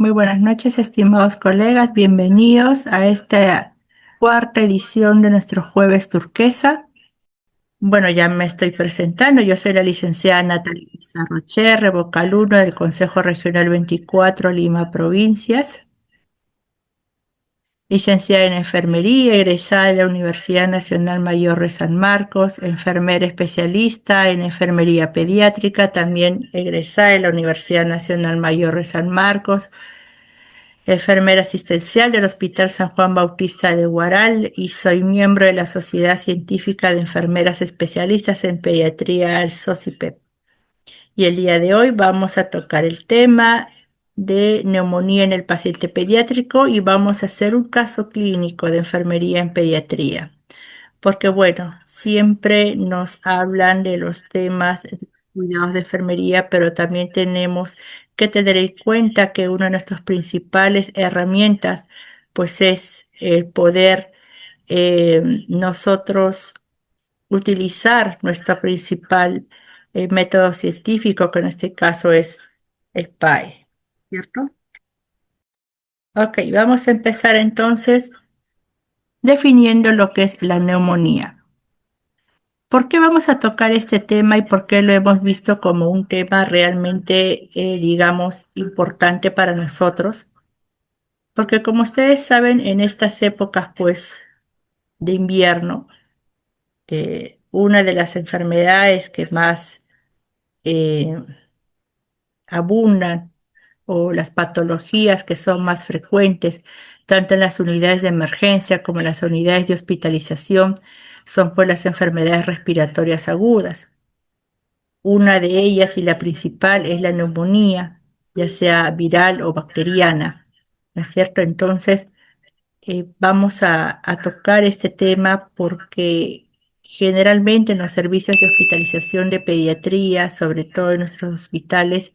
Muy buenas noches, estimados colegas. Bienvenidos a esta cuarta edición de nuestro Jueves Turquesa. Bueno, ya me estoy presentando. Yo soy la licenciada Natalia Sarrocher, vocal 1 del Consejo Regional 24, Lima Provincias. Licenciada en Enfermería, egresada de la Universidad Nacional Mayor de San Marcos, enfermera especialista en enfermería pediátrica, también egresada de la Universidad Nacional Mayor de San Marcos, enfermera asistencial del Hospital San Juan Bautista de Huaral y soy miembro de la Sociedad Científica de Enfermeras Especialistas en Pediatría, al SOCIPEP. Y el día de hoy vamos a tocar el tema de neumonía en el paciente pediátrico y vamos a hacer un caso clínico de enfermería en pediatría. Porque bueno, siempre nos hablan de los temas de cuidados de enfermería, pero también tenemos que tener en cuenta que una de nuestras principales herramientas, pues es el poder nosotros utilizar nuestro principal método científico, que en este caso es el PAE, ¿cierto? Ok, vamos a empezar entonces definiendo lo que es la neumonía. ¿Por qué vamos a tocar este tema y por qué lo hemos visto como un tema realmente, digamos, importante para nosotros? Porque como ustedes saben, en estas épocas, pues, de invierno, una de las enfermedades que más eh, abundan o las patologías que son más frecuentes, tanto en las unidades de emergencia como en las unidades de hospitalización, son pues las enfermedades respiratorias agudas. Una de ellas y la principal es la neumonía, ya sea viral o bacteriana, ¿no es cierto? Entonces, vamos a tocar este tema porque generalmente en los servicios de hospitalización de pediatría, sobre todo en nuestros hospitales,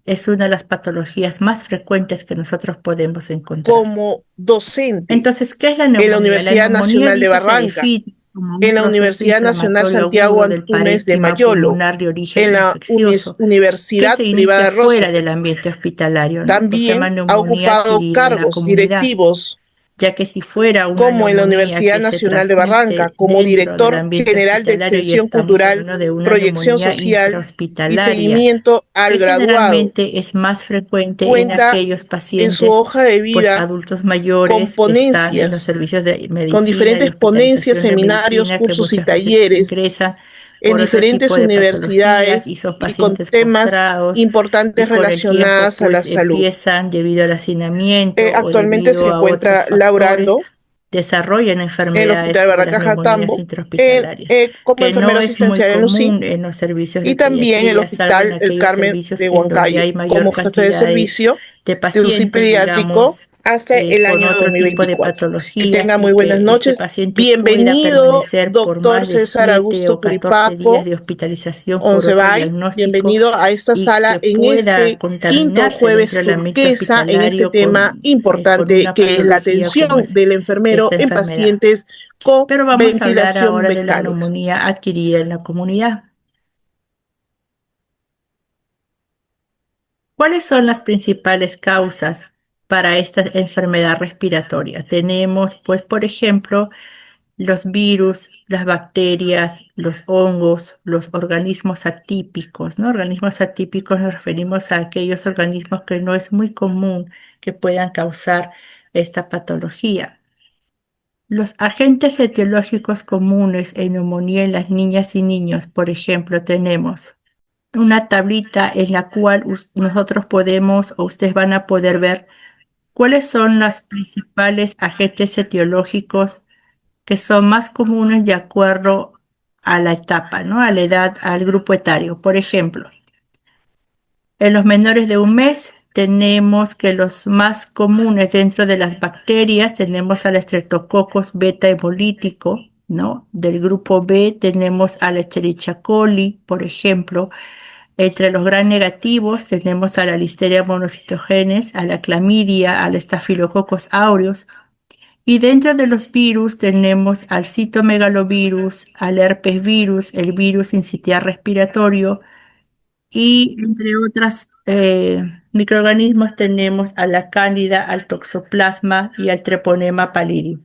es una de las patologías más frecuentes que nosotros podemos encontrar. Como docente Entonces, ¿qué es la en la neumonía? La Universidad neumonía, Nacional de dice, se Barranca, define como un en la proceso Universidad Nacional inflamatorio Santiago agudo del Antunes de parénquima Mayolo, pulmonar de origen en la infeccioso que Universidad se inicia Privada fuera Roosevelt. del ambiente hospitalario, ¿no? Pues se llama También ha neumonía ocupado adquirida en la cargos comunidad, directivos ya que si fuera una como en la neumonía Universidad que se Nacional de Barranca, transmite como dentro del director ambiente general de hospitalario, ya Extensión estamos Cultural, hablando de una Proyección neumonía Social y intrahospitalaria, Seguimiento al que Graduado. generalmente es más frecuente en Cuenta aquellos en su pacientes, hoja de pues vida adultos con mayores que están en los ponencias, servicios de con medicina, de diferentes ponencias, hospitalización de seminarios, medicina, que cursos y muchas veces talleres ingresan en por otro tipo diferentes de patologías y universidades son y con pacientes temas postrados y importantes con el tiempo relacionados a la pues salud. empiezan debido al hacinamiento o Actualmente se debido a otros encuentra factores, laborando desarrollan en el enfermedades Hospital como las Barracaja neumonías Tambo intrahospitalarias, como que no enfermera es muy asistencial en UCI común en los servicios de y también el pediatría, salvo en Hospital El aquellos Carmen servicios de en donde Huancayo hay mayor como jefe de cantidad servicio de de UCI pacientes, pediátrico digamos, hasta el con año otro tipo de 2024. Que patologías tenga y muy buenas que este noches. paciente pueda Bienvenido, permanecer por doctor más de César 7 Augusto o 14 días Curipaco de hospitalización por otro Oncebay. diagnóstico Bienvenido a esta y sala que en pueda este quinto contaminarse dentro jueves del ambiente turquesa en este hospitalario tema con importante una que es la patología como atención es del enfermero esta en enfermedad. pacientes con Pero vamos a hablar ventilación ahora de la mecánica. neumonía adquirida en la comunidad. ¿Cuáles son las principales causas para esta enfermedad respiratoria? Tenemos, pues, por ejemplo, los virus, las bacterias, los hongos, los organismos atípicos, ¿no? Organismos atípicos nos referimos a aquellos organismos que no es muy común que puedan causar esta patología. Los agentes etiológicos comunes en neumonía en las niñas y niños, por ejemplo, tenemos una tablita en la cual nosotros podemos o ustedes van a poder ver cuáles son los principales agentes etiológicos que son más comunes de acuerdo a la etapa, ¿no? A la edad, al grupo etario. Por ejemplo, en los menores de un mes tenemos que los más comunes dentro de las bacterias tenemos al Streptococcus beta hemolítico, ¿no? Del grupo B tenemos al Escherichia coli, por ejemplo. Entre los gram negativos tenemos a la Listeria monocytogenes, a la clamidia, al Staphylococcus aureus. Y dentro de los virus tenemos al citomegalovirus, al herpes virus, el virus sincitial respiratorio, Y entre otras microorganismos tenemos a la cándida, al toxoplasma y al treponema pallidum.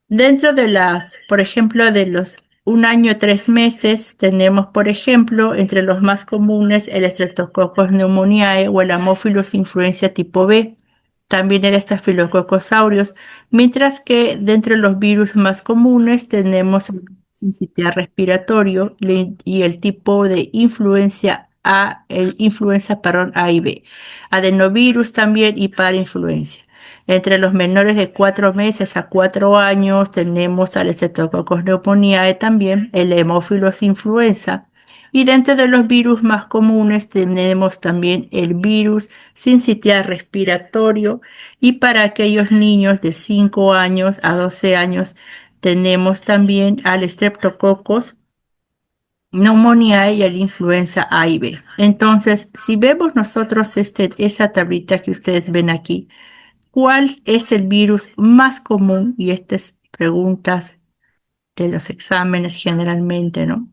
Dentro de las, por ejemplo, de los 1 año 3 meses, tenemos, por ejemplo, entre los más comunes el Streptococcus pneumoniae o el Haemophilus influenza tipo B. También el Staphylococcus aureus, mientras que dentro de los virus más comunes tenemos el sincitial respiratorio y el tipo de influencia A, perdón, A y B, adenovirus también y parainfluencia. Entre los menores de 4 meses a 4 años tenemos al Streptococcus pneumoniae también, el Haemophilus influenza. Y dentro de los virus más comunes tenemos también el virus sincitial respiratorio. Y para aquellos niños de 5 años a 12 años tenemos también al Streptococcus pneumoniae y al influenza A y B. Entonces, si vemos nosotros esa tablita que ustedes ven aquí, ¿cuál es el virus más común? Y estas preguntas de los exámenes generalmente, ¿no?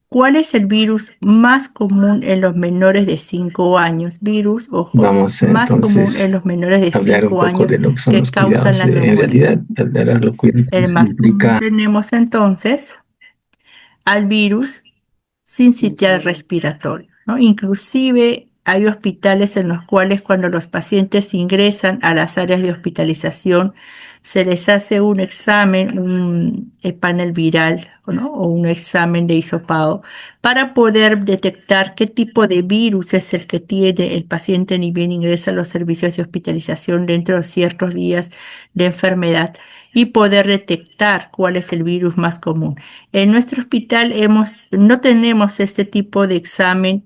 ¿Cuál es el virus más común en los menores de 5 años? Virus, ojo, Vamos a más común en entonces los menores de hablar un 5 poco de años lo que son que los causan cuidados. la En neumonía. realidad, hablar de los El cuidados más común implica, tenemos entonces al virus sincitial respiratorio, ¿no? Inclusive hay hospitales en los cuales cuando los pacientes ingresan a las áreas de hospitalización se les hace un examen, un panel viral, ¿no? O un examen de hisopado para poder detectar qué tipo de virus es el que tiene el paciente ni bien ingresa a los servicios de hospitalización dentro de ciertos días de enfermedad y poder detectar cuál es el virus más común. En nuestro hospital no tenemos este tipo de examen,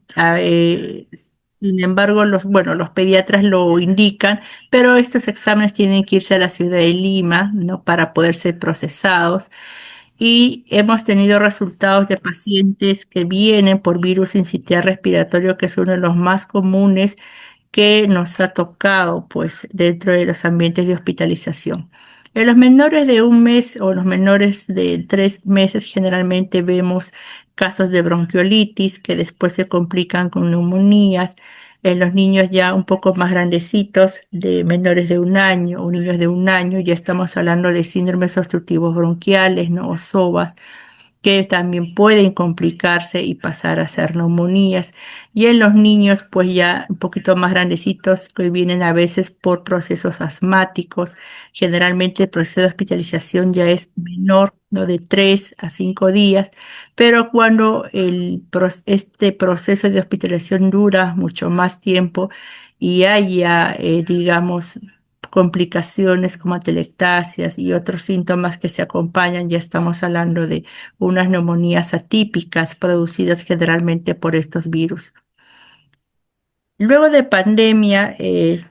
sin embargo, los pediatras lo indican, pero estos exámenes tienen que irse a la ciudad de Lima, ¿no? Para poder ser procesados. Y hemos tenido resultados de pacientes que vienen por virus sincitial respiratorio, que es uno de los más comunes que nos ha tocado pues dentro de los ambientes de hospitalización. En los menores de 1 mes o los menores de 3 meses generalmente vemos casos de bronquiolitis que después se complican con neumonías. En los niños ya un poco más grandecitos, de menores de 1 año o niños de 1 año, ya estamos hablando de síndromes obstructivos bronquiales, ¿no? O SOBAS, que también pueden complicarse y pasar a ser neumonías. Y en los niños, pues ya un poquito más grandecitos, que vienen a veces por procesos asmáticos, generalmente el proceso de hospitalización ya es menor, ¿no? De 3 a 5 días, pero cuando este proceso de hospitalización dura mucho más tiempo y haya, digamos, complicaciones como atelectasias y otros síntomas que se acompañan, ya estamos hablando de unas neumonías atípicas producidas generalmente por estos virus. Luego de pandemia,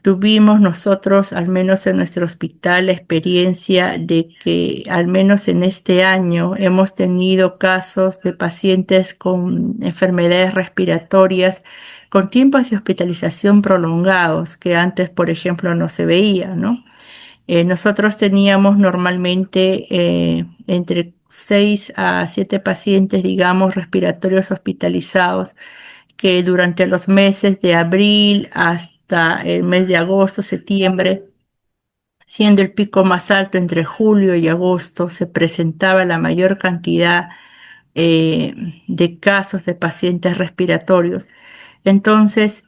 tuvimos nosotros, al menos en nuestro hospital, la experiencia de que al menos en este año hemos tenido casos de pacientes con enfermedades respiratorias con tiempos de hospitalización prolongados que antes, por ejemplo, no se veía, ¿no? Nosotros teníamos normalmente entre 6 a 7 pacientes, digamos, respiratorios hospitalizados, que durante los meses de abril hasta el mes de agosto, septiembre, siendo el pico más alto entre julio y agosto, se presentaba la mayor cantidad de casos de pacientes respiratorios. Entonces,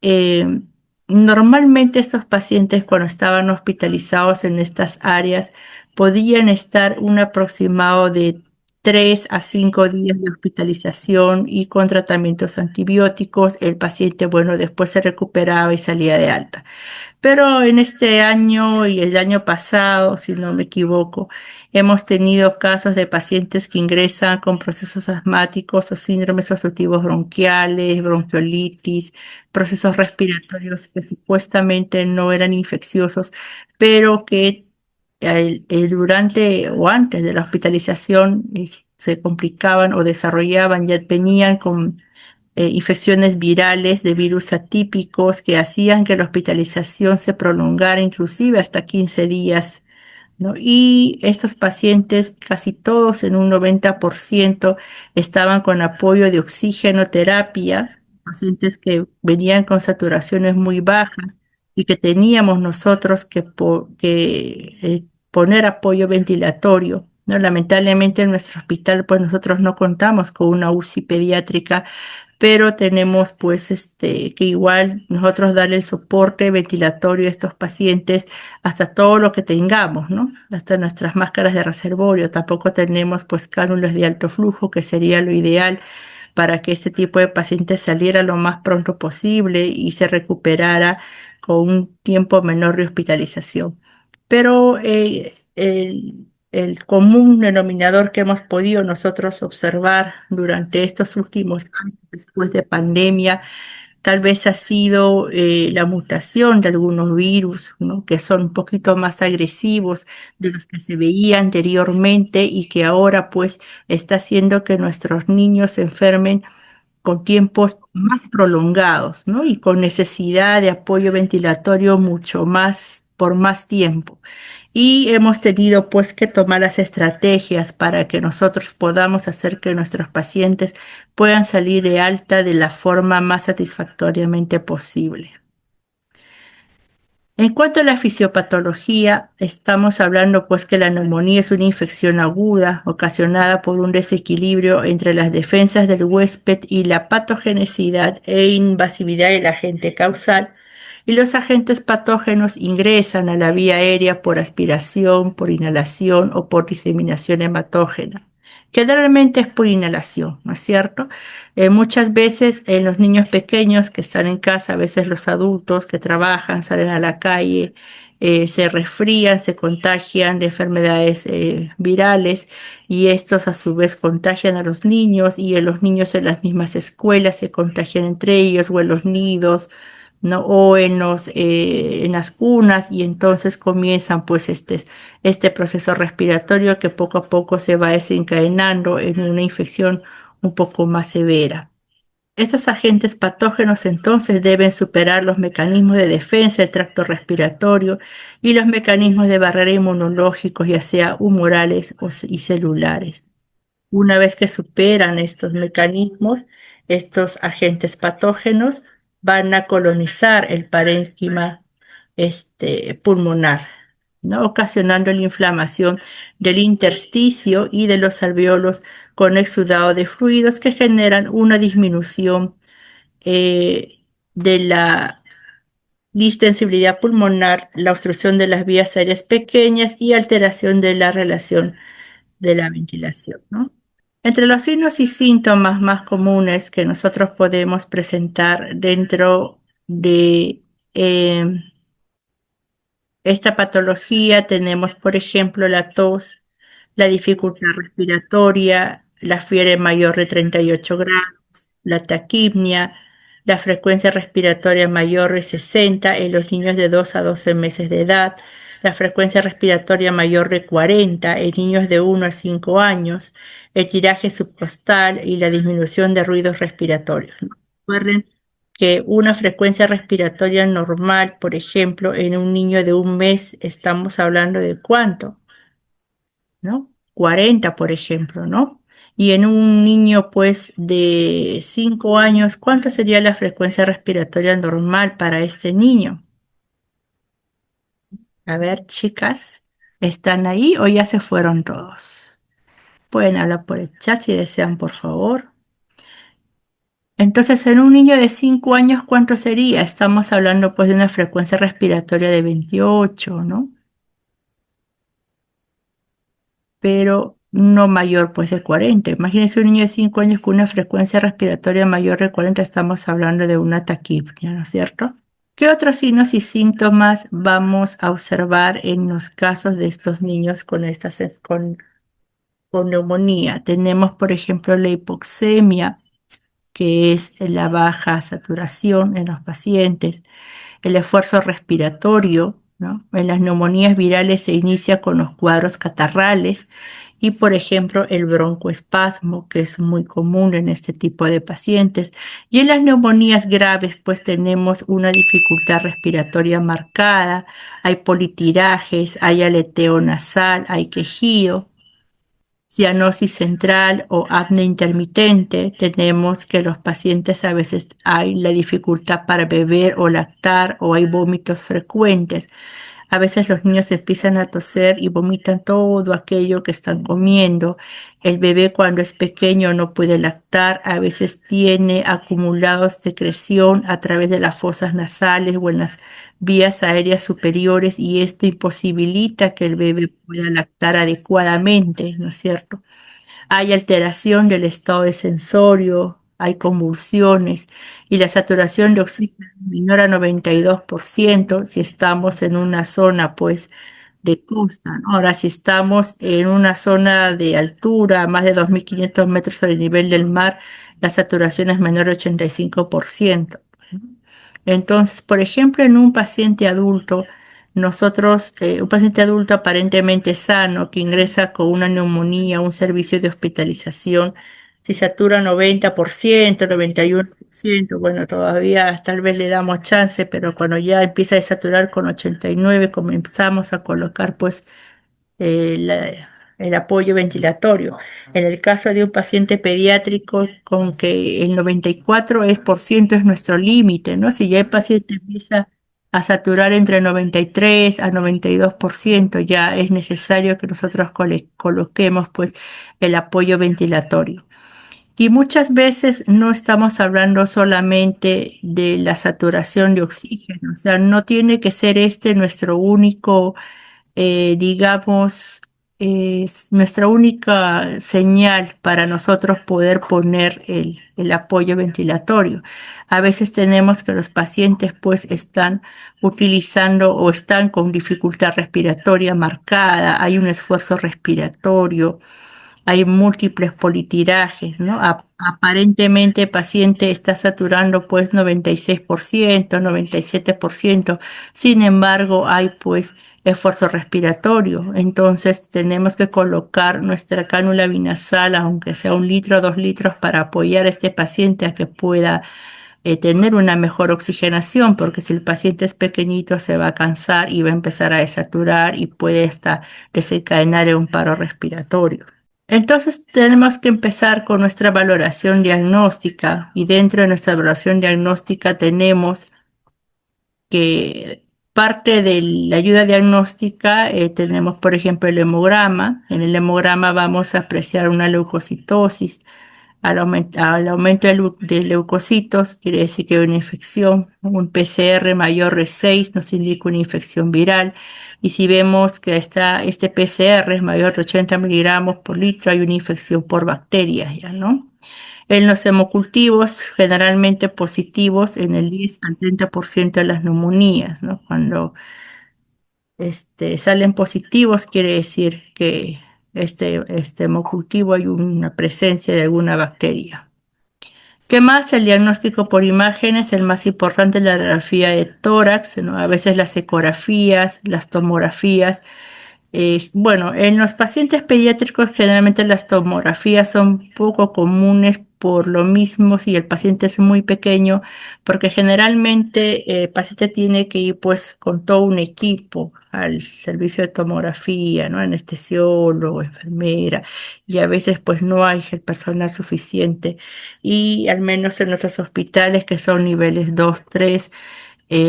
eh, normalmente estos pacientes cuando estaban hospitalizados en estas áreas podían estar un aproximado de 3 a 5 días de hospitalización y con tratamientos antibióticos. El paciente, bueno, después se recuperaba y salía de alta. Pero en este año y el año pasado, si no me equivoco, hemos tenido casos de pacientes que ingresan con procesos asmáticos o síndromes obstructivos bronquiales, bronquiolitis, procesos respiratorios que supuestamente no eran infecciosos, pero que durante o antes de la hospitalización se complicaban o desarrollaban, ya venían con infecciones virales de virus atípicos que hacían que la hospitalización se prolongara inclusive hasta 15 días ¿no? Y estos pacientes, casi todos en un 90%, estaban con apoyo de oxigenoterapia, pacientes que venían con saturaciones muy bajas y que teníamos nosotros que poner apoyo ventilatorio, ¿no? Lamentablemente en nuestro hospital, pues nosotros no contamos con una UCI pediátrica, pero tenemos pues que igual nosotros darle el soporte ventilatorio a estos pacientes hasta todo lo que tengamos, ¿no? Hasta nuestras máscaras de reservorio. Tampoco tenemos pues cánulas de alto flujo, que sería lo ideal para que este tipo de pacientes saliera lo más pronto posible y se recuperara con un tiempo menor de hospitalización. Pero el común denominador que hemos podido nosotros observar durante estos últimos años, después de pandemia, tal vez ha sido la mutación de algunos virus, ¿no? Que son un poquito más agresivos de los que se veía anteriormente y que ahora pues está haciendo que nuestros niños se enfermen con tiempos más prolongados, ¿no? Y con necesidad de apoyo ventilatorio mucho más, por más tiempo. Y hemos tenido pues que tomar las estrategias para que nosotros podamos hacer que nuestros pacientes puedan salir de alta de la forma más satisfactoriamente posible. En cuanto a la fisiopatología, estamos hablando pues que la neumonía es una infección aguda ocasionada por un desequilibrio entre las defensas del huésped y la patogenicidad e invasividad del agente causal, y los agentes patógenos ingresan a la vía aérea por aspiración, por inhalación o por diseminación hematógena. Generalmente es por inhalación, ¿no es cierto? Muchas veces en los niños pequeños que están en casa, a veces los adultos que trabajan, salen a la calle, se resfrían, se contagian de enfermedades virales, y estos a su vez contagian a los niños, y en los niños en las mismas escuelas se contagian entre ellos, o en los nidos, ¿no? O en las cunas, y entonces comienzan pues este proceso respiratorio que poco a poco se va desencadenando en una infección un poco más severa. Estos agentes patógenos entonces deben superar los mecanismos de defensa del tracto respiratorio y los mecanismos de barrera inmunológicos, ya sea humorales y celulares. Una vez que superan estos mecanismos, estos agentes patógenos van a colonizar el parénquima pulmonar, ¿no? Ocasionando la inflamación del intersticio y de los alveolos con exudado de fluidos que generan una disminución de la distensibilidad pulmonar, la obstrucción de las vías aéreas pequeñas y alteración de la relación de la ventilación, ¿no? Entre los signos y síntomas más comunes que nosotros podemos presentar dentro de eh, esta patología tenemos, por ejemplo, la tos, la dificultad respiratoria, la fiebre mayor de 38 grados, la taquipnia, la frecuencia respiratoria mayor de 60 en los niños de 2 a 12 meses de edad, la frecuencia respiratoria mayor de 40 en niños de 1 a 5 años, el tiraje subcostal y la disminución de ruidos respiratorios, ¿no? Recuerden que una frecuencia respiratoria normal, por ejemplo, en un niño de un mes, estamos hablando de cuánto, ¿no? 40, por ejemplo, ¿no? Y en un niño, pues, de 5 años, ¿cuánto sería la frecuencia respiratoria normal para este niño? A ver, chicas, ¿están ahí o ya se fueron todos? Pueden hablar por el chat si desean, por favor. Entonces, en un niño de 5 años, ¿cuánto sería? Estamos hablando pues de una frecuencia respiratoria de 28, ¿no? Pero no mayor pues de 40. Imagínense un niño de 5 años con una frecuencia respiratoria mayor de 40, estamos hablando de una taquipnia, ¿no es cierto? ¿Qué otros signos y síntomas vamos a observar en los casos de estos niños con neumonía? Tenemos, por ejemplo, la hipoxemia, que es la baja saturación en los pacientes, el esfuerzo respiratorio, ¿no? En las neumonías virales se inicia con los cuadros catarrales y, por ejemplo, el broncoespasmo, que es muy común en este tipo de pacientes. Y en las neumonías graves, pues tenemos una dificultad respiratoria marcada, hay politirajes, hay aleteo nasal, hay quejido, cianosis central o apnea intermitente. Tenemos que los pacientes a veces hay la dificultad para beber o lactar o hay vómitos frecuentes. A veces los niños empiezan a toser y vomitan todo aquello que están comiendo. El bebé cuando es pequeño no puede lactar, a veces tiene acumulados secreción a través de las fosas nasales o en las vías aéreas superiores y esto imposibilita que el bebé pueda lactar adecuadamente, ¿no es cierto? Hay alteración del estado de sensorio, hay convulsiones y la saturación de oxígeno es menor a 92% si estamos en una zona pues de costa, ¿no? Ahora, si estamos en una zona de altura, más de 2.500 metros sobre el nivel del mar, la saturación es menor de 85%. Entonces, por ejemplo, en un paciente adulto, un paciente adulto aparentemente sano que ingresa con una neumonía, un servicio de hospitalización, si satura 90%, 91%, bueno, todavía tal vez le damos chance, pero cuando ya empieza a desaturar con 89, comenzamos a colocar pues el apoyo ventilatorio. En el caso de un paciente pediátrico, con que el 94% es nuestro límite, ¿no? Si ya el paciente empieza a saturar entre 93 a 92%, ya es necesario que nosotros coloquemos pues el apoyo ventilatorio. Y muchas veces no estamos hablando solamente de la saturación de oxígeno, o sea, no tiene que ser este nuestro único digamos, es nuestra única señal para nosotros poder poner el apoyo ventilatorio. A veces tenemos que los pacientes pues están utilizando o están con dificultad respiratoria marcada, hay un esfuerzo respiratorio, hay múltiples politirajes, ¿no? Aparentemente el paciente está saturando pues 96%, 97%, sin embargo hay pues esfuerzo respiratorio, entonces tenemos que colocar nuestra cánula binasal, aunque sea 1 litro o 2 litros, para apoyar a este paciente a que pueda tener una mejor oxigenación, porque si el paciente es pequeñito se va a cansar y va a empezar a desaturar y puede hasta desencadenar en un paro respiratorio. Entonces tenemos que empezar con nuestra valoración diagnóstica y dentro de nuestra valoración diagnóstica tenemos que parte de la ayuda diagnóstica tenemos, por ejemplo, el hemograma. En el hemograma vamos a apreciar una leucocitosis. Al aumento de leucocitos quiere decir que hay una infección. Un PCR mayor de 6 nos indica una infección viral. Y si vemos que este PCR es mayor de 80 miligramos por litro, hay una infección por bacterias, ¿ya no? En los hemocultivos, generalmente positivos en el 10 al 30% de las neumonías, ¿no? Cuando salen positivos, quiere decir que este hemocultivo hay una presencia de alguna bacteria. ¿Qué más? El diagnóstico por imágenes, el más importante es la radiografía de tórax, ¿no? A veces las ecografías, las tomografías. Bueno, en los pacientes pediátricos generalmente las tomografías son poco comunes por lo mismo si el paciente es muy pequeño, porque generalmente el paciente tiene que ir pues con todo un equipo al servicio de tomografía, ¿no? Anestesiólogo, enfermera, y a veces pues no hay el personal suficiente. Y al menos en nuestros hospitales que son niveles 2, 3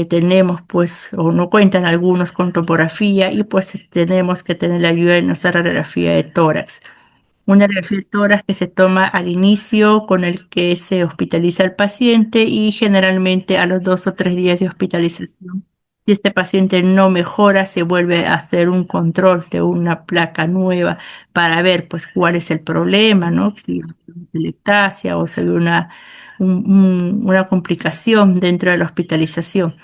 tenemos pues, o no cuentan algunos con topografía y pues tenemos que tener la ayuda de nuestra radiografía de tórax. Una radiografía de tórax que se toma al inicio con el que se hospitaliza al paciente y generalmente a los 2 o 3 días de hospitalización. Si este paciente no mejora, se vuelve a hacer un control de una placa nueva para ver pues cuál es el problema, ¿no? Si hay una atelectasia o si hay una complicación dentro de la hospitalización.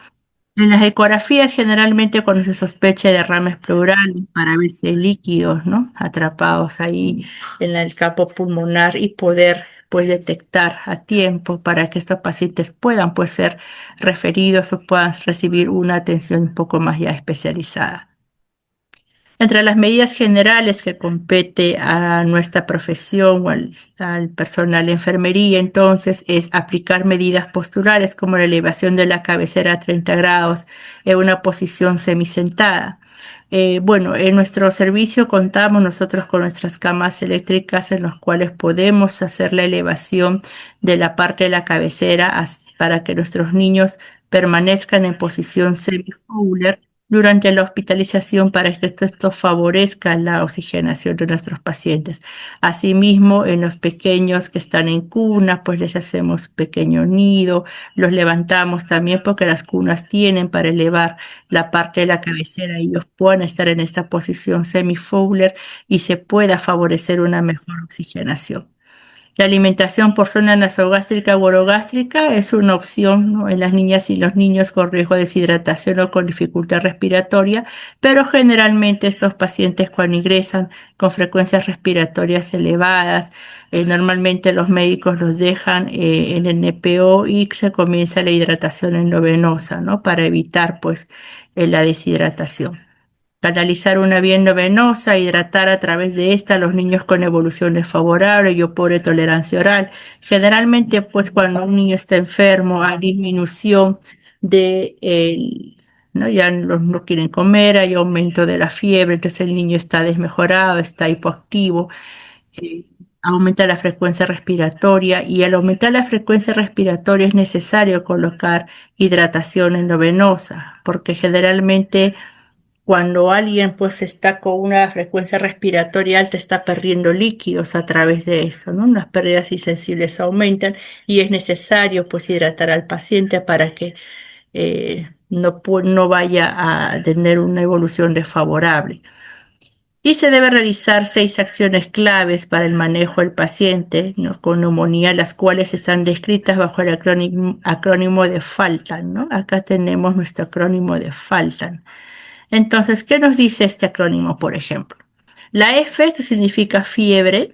En las ecografías, generalmente cuando se sospecha de derrames pleurales para ver si hay líquidos, ¿no? Atrapados ahí en el campo pulmonar y poder pues detectar a tiempo para que estos pacientes puedan pues ser referidos o puedan recibir una atención un poco más ya especializada. Entre las medidas generales que compete a nuestra profesión o al personal de enfermería, entonces, es aplicar medidas posturales como la elevación de la cabecera a 30 grados en una posición semisentada. Bueno, en nuestro servicio contamos nosotros con nuestras camas eléctricas en las cuales podemos hacer la elevación de la parte de la cabecera para que nuestros niños permanezcan en posición semi-Fowler durante la hospitalización para que esto favorezca la oxigenación de nuestros pacientes. Asimismo, en los pequeños que están en cuna, pues les hacemos pequeño nido, los levantamos también porque las cunas tienen para elevar la parte de la cabecera y ellos puedan estar en esta posición semi-Fowler y se pueda favorecer una mejor oxigenación. La alimentación por zona nasogástrica o orogástrica es una opción, ¿no?, en las niñas y los niños con riesgo de deshidratación o con dificultad respiratoria, pero generalmente estos pacientes cuando ingresan con frecuencias respiratorias elevadas, normalmente los médicos los dejan en el NPO y se comienza la hidratación endovenosa, ¿no?, para evitar pues la deshidratación. Canalizar una vía endovenosa, hidratar a través de esta a los niños con evolución desfavorable y o pobre tolerancia oral. Generalmente, pues cuando un niño está enfermo, hay disminución de ¿no? Ya no quieren comer, hay aumento de la fiebre, entonces el niño está desmejorado, está hipoactivo, eh, aumenta la frecuencia respiratoria y al aumentar la frecuencia respiratoria es necesario colocar hidratación endovenosa, porque generalmente cuando alguien pues está con una frecuencia respiratoria alta, está perdiendo líquidos a través de esto, ¿no? Las pérdidas insensibles aumentan y es necesario pues hidratar al paciente para que no vaya a tener una evolución desfavorable. Y se debe realizar 6 acciones claves para el manejo del paciente, ¿no?, con neumonía, las cuales están descritas bajo el acrónimo de FALTAN, ¿no? Acá tenemos nuestro acrónimo de FALTAN. Entonces, ¿qué nos dice este acrónimo, por ejemplo? La F, que significa fiebre.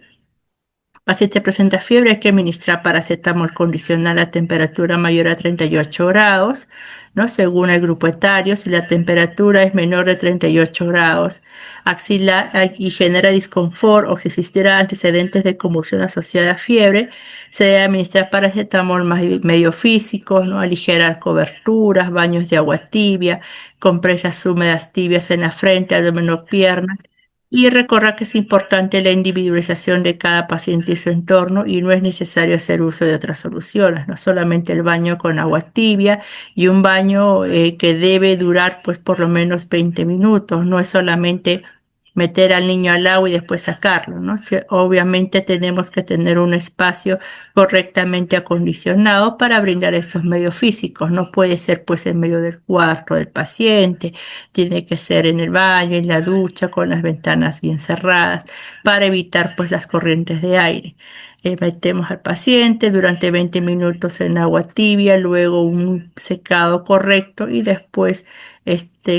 Paciente presenta fiebre, hay que administrar paracetamol condicional a temperatura mayor a 38 grados, ¿no? Según el grupo etario, si la temperatura es menor de 38 grados axilar y genera disconfort o si existiera antecedentes de convulsión asociada a fiebre, se debe administrar paracetamol más medio físico, ¿no? Aligerar coberturas, baños de agua tibia, compresas húmedas tibias en la frente, abdomen o piernas. Y recordar que es importante la individualización de cada paciente y su entorno y no es necesario hacer uso de otras soluciones, no solamente el baño con agua tibia y un baño que debe durar pues por lo menos 20 minutos, no es solamente meter al niño al agua y después sacarlo, ¿no? Obviamente tenemos que tener un espacio correctamente acondicionado para brindar estos medios físicos, no puede ser pues en medio del cuarto del paciente, tiene que ser en el baño, en la ducha, con las ventanas bien cerradas, para evitar pues las corrientes de aire. Metemos al paciente durante 20 minutos en agua tibia, luego un secado correcto y después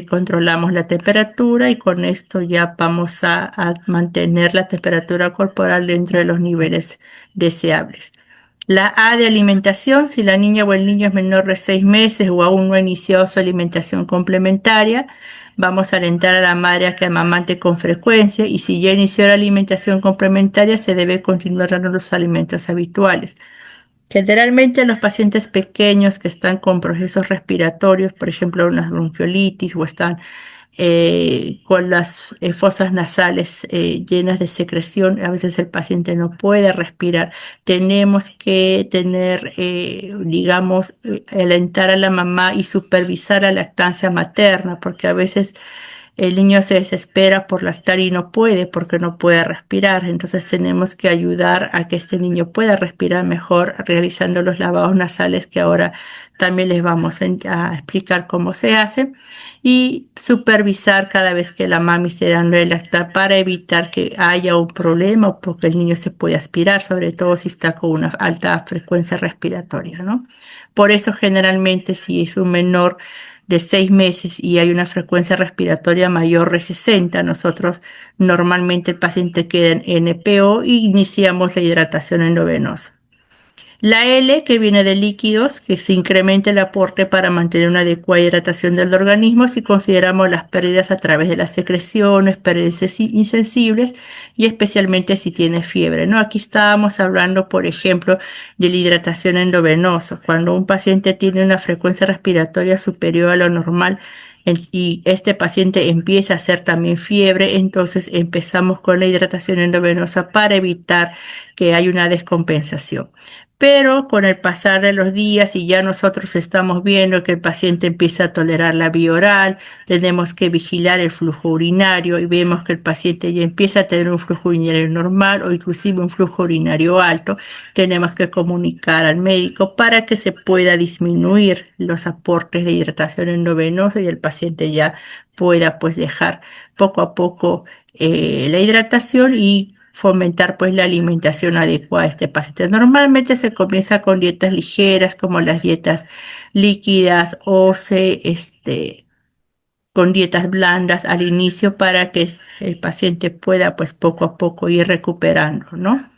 controlamos la temperatura y con esto ya vamos a mantener la temperatura corporal dentro de los niveles deseables. La A de alimentación, si la niña o el niño es menor de 6 meses o aún no ha iniciado su alimentación complementaria, vamos a alentar a la madre a que amamante con frecuencia y si ya inició la alimentación complementaria, se debe continuar dando los alimentos habituales. Generalmente en los pacientes pequeños que están con procesos respiratorios, por ejemplo, una bronquiolitis o están con las fosas nasales llenas de secreción, a veces el paciente no puede respirar. Tenemos que tener, digamos, alentar a la mamá y supervisar la lactancia materna, porque a veces el niño se desespera por lactar y no puede porque no puede respirar. Entonces tenemos que ayudar a que este niño pueda respirar mejor realizando los lavados nasales que ahora también les vamos a explicar cómo se hace y supervisar cada vez que la mami esté dando el lactar para evitar que haya un problema o porque el niño se puede aspirar, sobre todo si está con una alta frecuencia respiratoria, ¿no? Por eso generalmente si es un menor de 6 meses y hay una frecuencia respiratoria mayor de 60, nosotros normalmente el paciente queda en NPO y iniciamos la hidratación endovenosa. La L, que viene de líquidos, que se incrementa el aporte para mantener una adecuada hidratación del organismo si consideramos las pérdidas a través de las secreciones, pérdidas insensibles y especialmente si tiene fiebre, ¿no? Aquí estábamos hablando, por ejemplo, de la hidratación endovenosa. Cuando un paciente tiene una frecuencia respiratoria superior a lo normal, y este paciente empieza a hacer también fiebre, entonces empezamos con la hidratación endovenosa para evitar que haya una descompensación. Pero con el pasar de los días y ya nosotros estamos viendo que el paciente empieza a tolerar la vía oral, tenemos que vigilar el flujo urinario y vemos que el paciente ya empieza a tener un flujo urinario normal o inclusive un flujo urinario alto, tenemos que comunicar al médico para que se pueda disminuir los aportes de hidratación endovenosa y el paciente ya pueda pues dejar poco a poco la hidratación y fomentar pues la alimentación adecuada a este paciente. Normalmente se comienza con dietas ligeras como las dietas líquidas o con dietas blandas al inicio para que el paciente pueda pues poco a poco ir recuperando, ¿no?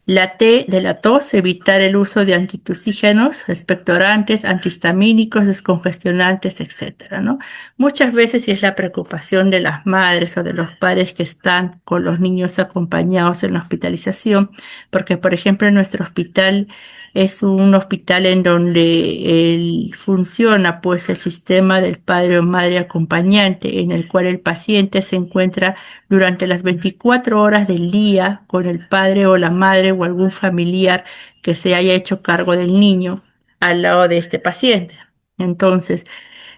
La T de la tos, evitar el uso de antitusígenos, expectorantes, antihistamínicos, descongestionantes, etcétera, ¿no? Muchas veces, y es la preocupación de las madres o de los padres que están con los niños acompañados en la hospitalización, porque, por ejemplo, en nuestro hospital es un hospital en donde funciona pues el sistema del padre o madre acompañante, en el cual el paciente se encuentra durante las 24 horas del día con el padre o la madre o algún familiar que se haya hecho cargo del niño al lado de este paciente. Entonces,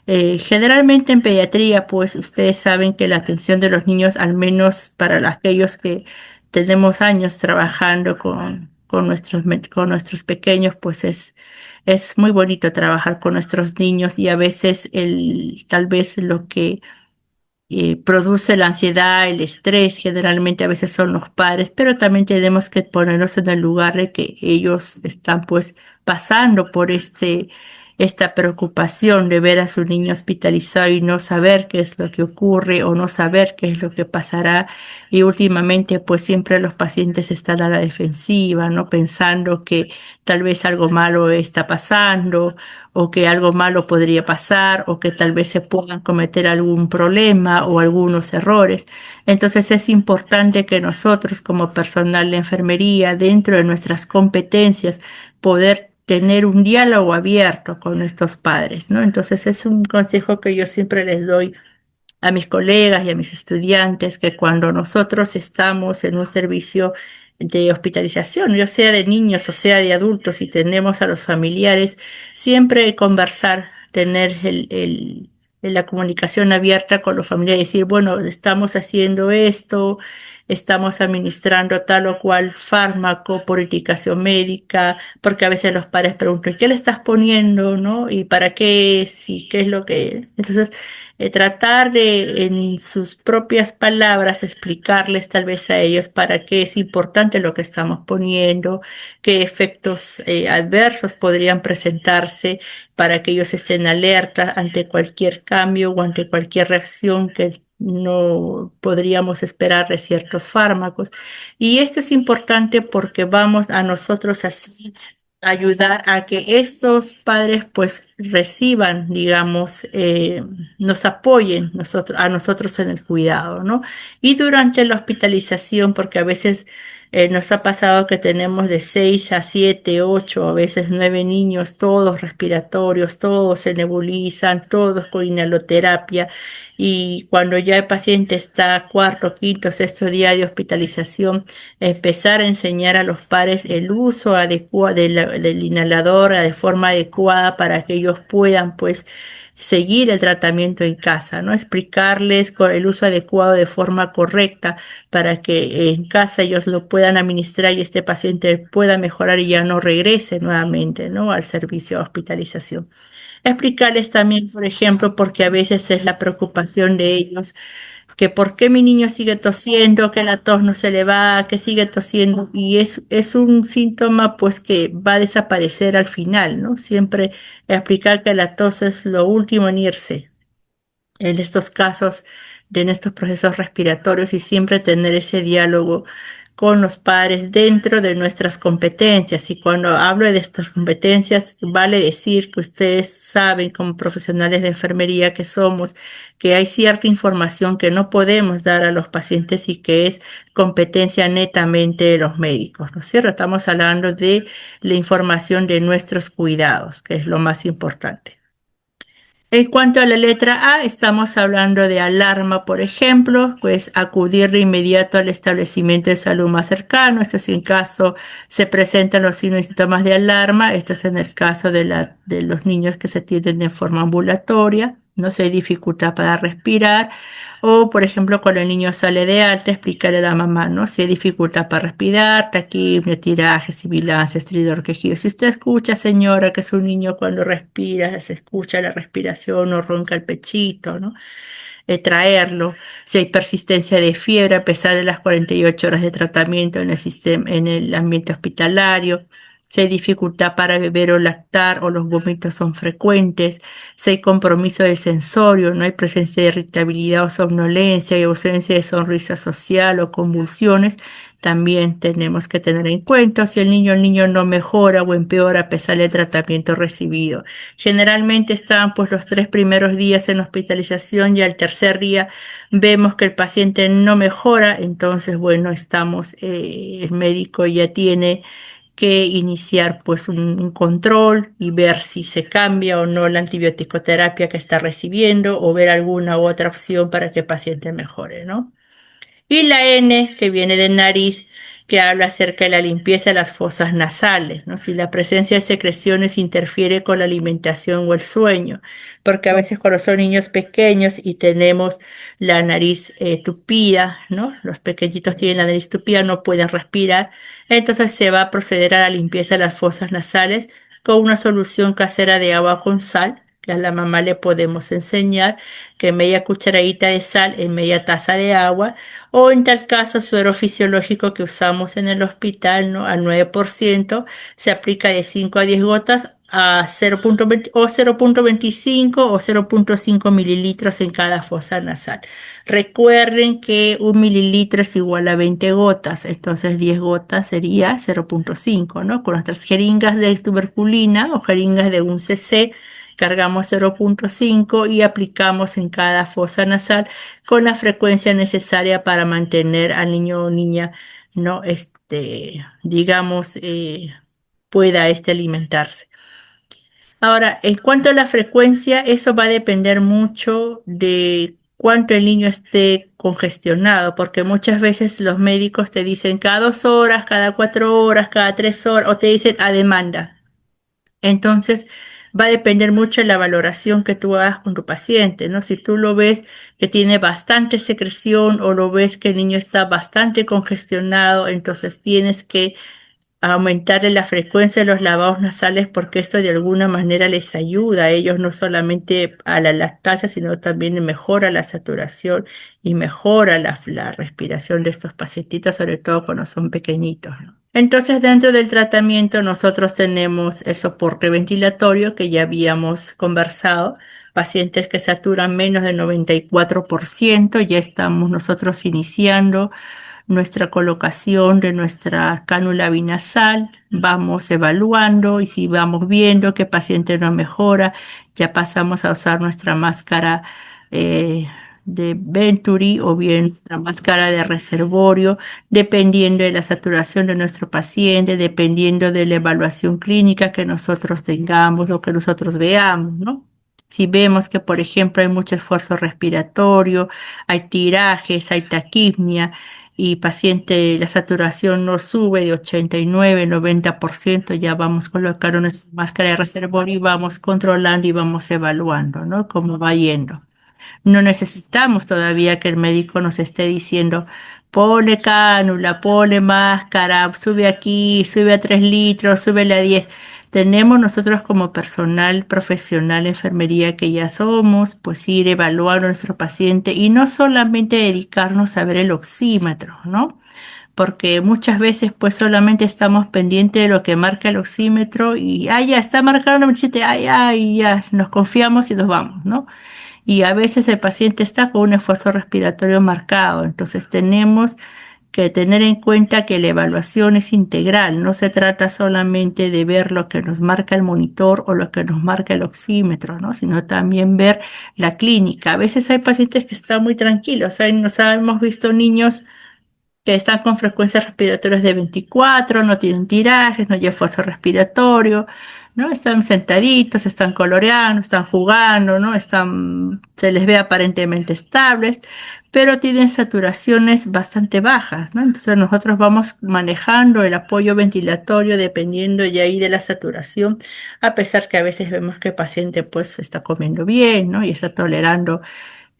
generalmente en pediatría, pues ustedes saben que la atención de los niños, al menos para aquellos que tenemos años trabajando con nuestros pequeños, pues es muy bonito trabajar con nuestros niños y a veces tal vez lo que produce la ansiedad, el estrés, generalmente a veces son los padres, pero también tenemos que ponernos en el lugar de que ellos están pues pasando por esta preocupación de ver a su niño hospitalizado y no saber qué es lo que ocurre o no saber qué es lo que pasará. Y últimamente pues siempre los pacientes están a la defensiva, ¿no? Pensando que tal vez algo malo está pasando o que algo malo podría pasar o que tal vez se puedan cometer algún problema o algunos errores. Entonces es importante que nosotros como personal de enfermería, dentro de nuestras competencias, poder tener un diálogo abierto con estos padres, ¿no? Entonces es un consejo que yo siempre les doy a mis colegas y a mis estudiantes que cuando nosotros estamos en un servicio de hospitalización, ya sea de niños o sea de adultos, y tenemos a los familiares, siempre conversar, tener la comunicación abierta con los familiares, decir, bueno, estamos haciendo esto, estamos administrando tal o cual fármaco por indicación médica, porque a veces los padres preguntan, ¿qué le estás poniendo, no? ¿Y para qué es? ¿Y qué es lo que...? Entonces, tratar de, en sus propias palabras, explicarles tal vez a ellos para qué es importante lo que estamos poniendo, qué efectos adversos podrían presentarse para que ellos estén alerta ante cualquier cambio o ante cualquier reacción que no podríamos esperar de ciertos fármacos. Y esto es importante porque vamos a nosotros así ayudar a que estos padres pues reciban, digamos, nos apoyen a nosotros en el cuidado, ¿no? Y durante la hospitalización, porque a veces nos ha pasado que tenemos de 6 a 7, 8, a veces 9 niños, todos respiratorios, todos se nebulizan, todos con inhaloterapia. Y cuando ya el paciente está cuarto, quinto, sexto día de hospitalización, empezar a enseñar a los padres el uso adecuado del inhalador de forma adecuada para que ellos puedan pues seguir el tratamiento en casa, ¿no? Explicarles el uso adecuado de forma correcta para que en casa ellos lo puedan administrar y este paciente pueda mejorar y ya no regrese nuevamente, ¿no? Al servicio de hospitalización. Explicarles también, por ejemplo, porque a veces es la preocupación de ellos que por qué mi niño sigue tosiendo, que la tos no se le va, que sigue tosiendo, y es un síntoma pues que va a desaparecer al final, ¿no? Siempre explicar que la tos es lo último en irse en estos casos, en estos procesos respiratorios y siempre tener ese diálogo con los padres dentro de nuestras competencias. Y cuando hablo de estas competencias, vale decir que ustedes saben como profesionales de enfermería que somos, que hay cierta información que no podemos dar a los pacientes y que es competencia netamente de los médicos, ¿no es cierto? Estamos hablando de la información de nuestros cuidados, que es lo más importante. En cuanto a la letra A, estamos hablando de alarma, por ejemplo, pues acudir de inmediato al establecimiento de salud más cercano. Esto es en caso se presentan los signos y síntomas de alarma. Esto es en el caso de los niños que se atienden de forma ambulatoria. No sé, dificultad para respirar. O, por ejemplo, cuando el niño sale de alta, explicarle a la mamá, ¿no? Si hay dificultad para respirar, taquipnea, tiraje, sibilancia, estridor, quejido. Si usted escucha, señora, que es un niño cuando respira, se escucha la respiración o ronca el pechito, ¿no? Traerlo. Si hay persistencia de fiebre a pesar de las 48 horas de tratamiento en el sistema, en el ambiente hospitalario. Si hay dificultad para beber o lactar o los vómitos son frecuentes, si hay compromiso del sensorio, no hay presencia de irritabilidad o somnolencia y ausencia de sonrisa social o convulsiones, también tenemos que tener en cuenta si el niño no mejora o empeora a pesar del tratamiento recibido. Generalmente están pues los 3 primeros días en hospitalización y al tercer día vemos que el paciente no mejora, entonces bueno, el médico ya tiene que iniciar pues un control y ver si se cambia o no la antibioticoterapia que está recibiendo o ver alguna u otra opción para que el paciente mejore, ¿no? Y la N, que viene de nariz, que habla acerca de la limpieza de las fosas nasales, ¿no? Si la presencia de secreciones interfiere con la alimentación o el sueño, porque a veces cuando son niños pequeños y tenemos la nariz tupida, ¿no? Los pequeñitos tienen la nariz tupida, no pueden respirar, entonces se va a proceder a la limpieza de las fosas nasales con una solución casera de agua con sal, que a la mamá le podemos enseñar que media cucharadita de sal en media taza de agua, o en tal caso suero fisiológico que usamos en el hospital, ¿no? Al 9%, se aplica de 5 a 10 gotas a 0.20 o 0.25 o 0.5 mililitros en cada fosa nasal. Recuerden que 1 mililitro es igual a 20 gotas, entonces 10 gotas sería 0.5, ¿no? Con nuestras jeringas de tuberculina o jeringas de 1 cc, cargamos 0.5 y aplicamos en cada fosa nasal con la frecuencia necesaria para mantener al niño o niña, ¿no? Digamos, pueda alimentarse. Ahora, en cuanto a la frecuencia, eso va a depender mucho de cuánto el niño esté congestionado, porque muchas veces los médicos te dicen cada 2 horas, cada 4 horas, cada 3 horas, o te dicen a demanda. Entonces, va a depender mucho de la valoración que tú hagas con tu paciente, ¿no? Si tú lo ves que tiene bastante secreción o lo ves que el niño está bastante congestionado, entonces tienes que aumentarle la frecuencia de los lavados nasales porque esto de alguna manera les ayuda a ellos no solamente a la lactancia, sino también mejora la saturación y mejora la respiración de estos pacientitos, sobre todo cuando son pequeñitos, ¿no? Entonces, dentro del tratamiento nosotros tenemos el soporte ventilatorio que ya habíamos conversado. Pacientes que saturan menos del 94%, ya estamos nosotros iniciando nuestra colocación de nuestra cánula binasal, vamos evaluando y si vamos viendo que el paciente no mejora, ya pasamos a usar nuestra máscara de Venturi o bien nuestra máscara de reservorio, dependiendo de la saturación de nuestro paciente, dependiendo de la evaluación clínica que nosotros tengamos o que nosotros veamos, ¿no? Si vemos que, por ejemplo, hay mucho esfuerzo respiratorio, hay tirajes, hay taquipnea, y paciente la saturación no sube de 89, 90%, ya vamos a colocar una máscara de reservorio y vamos controlando y vamos evaluando, ¿no? Cómo va yendo. No necesitamos todavía que el médico nos esté diciendo, ponle cánula, ponle máscara, sube aquí, sube a 3 litros, sube a 10. Tenemos nosotros como personal profesional de enfermería que ya somos, pues ir evaluando a nuestro paciente y no solamente dedicarnos a ver el oxímetro, ¿no? Porque muchas veces pues solamente estamos pendientes de lo que marca el oxímetro y, ya está marcando 97, ya, nos confiamos y nos vamos, ¿no? Y a veces el paciente está con un esfuerzo respiratorio marcado, entonces tenemos que tener en cuenta que la evaluación es integral, no se trata solamente de ver lo que nos marca el monitor o lo que nos marca el oxímetro, ¿no? Sino también ver la clínica. A veces hay pacientes que están muy tranquilos, hemos visto niños que están con frecuencias respiratorias de 24, no tienen tirajes, no llevan esfuerzo respiratorio, ¿no? Están sentaditos, están coloreando, están jugando, ¿no? Se les ve aparentemente estables, pero tienen saturaciones bastante bajas, ¿no? Entonces nosotros vamos manejando el apoyo ventilatorio dependiendo ya ahí de la saturación, a pesar que a veces vemos que el paciente pues está comiendo bien, ¿no? Y está tolerando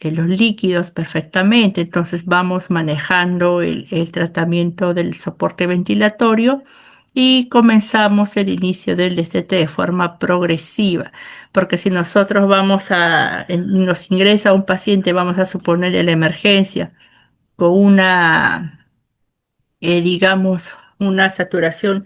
los líquidos perfectamente. Entonces vamos manejando el tratamiento del soporte ventilatorio y comenzamos el inicio del DCT de forma progresiva, porque si nosotros nos ingresa un paciente, vamos a suponer en la emergencia con digamos, una saturación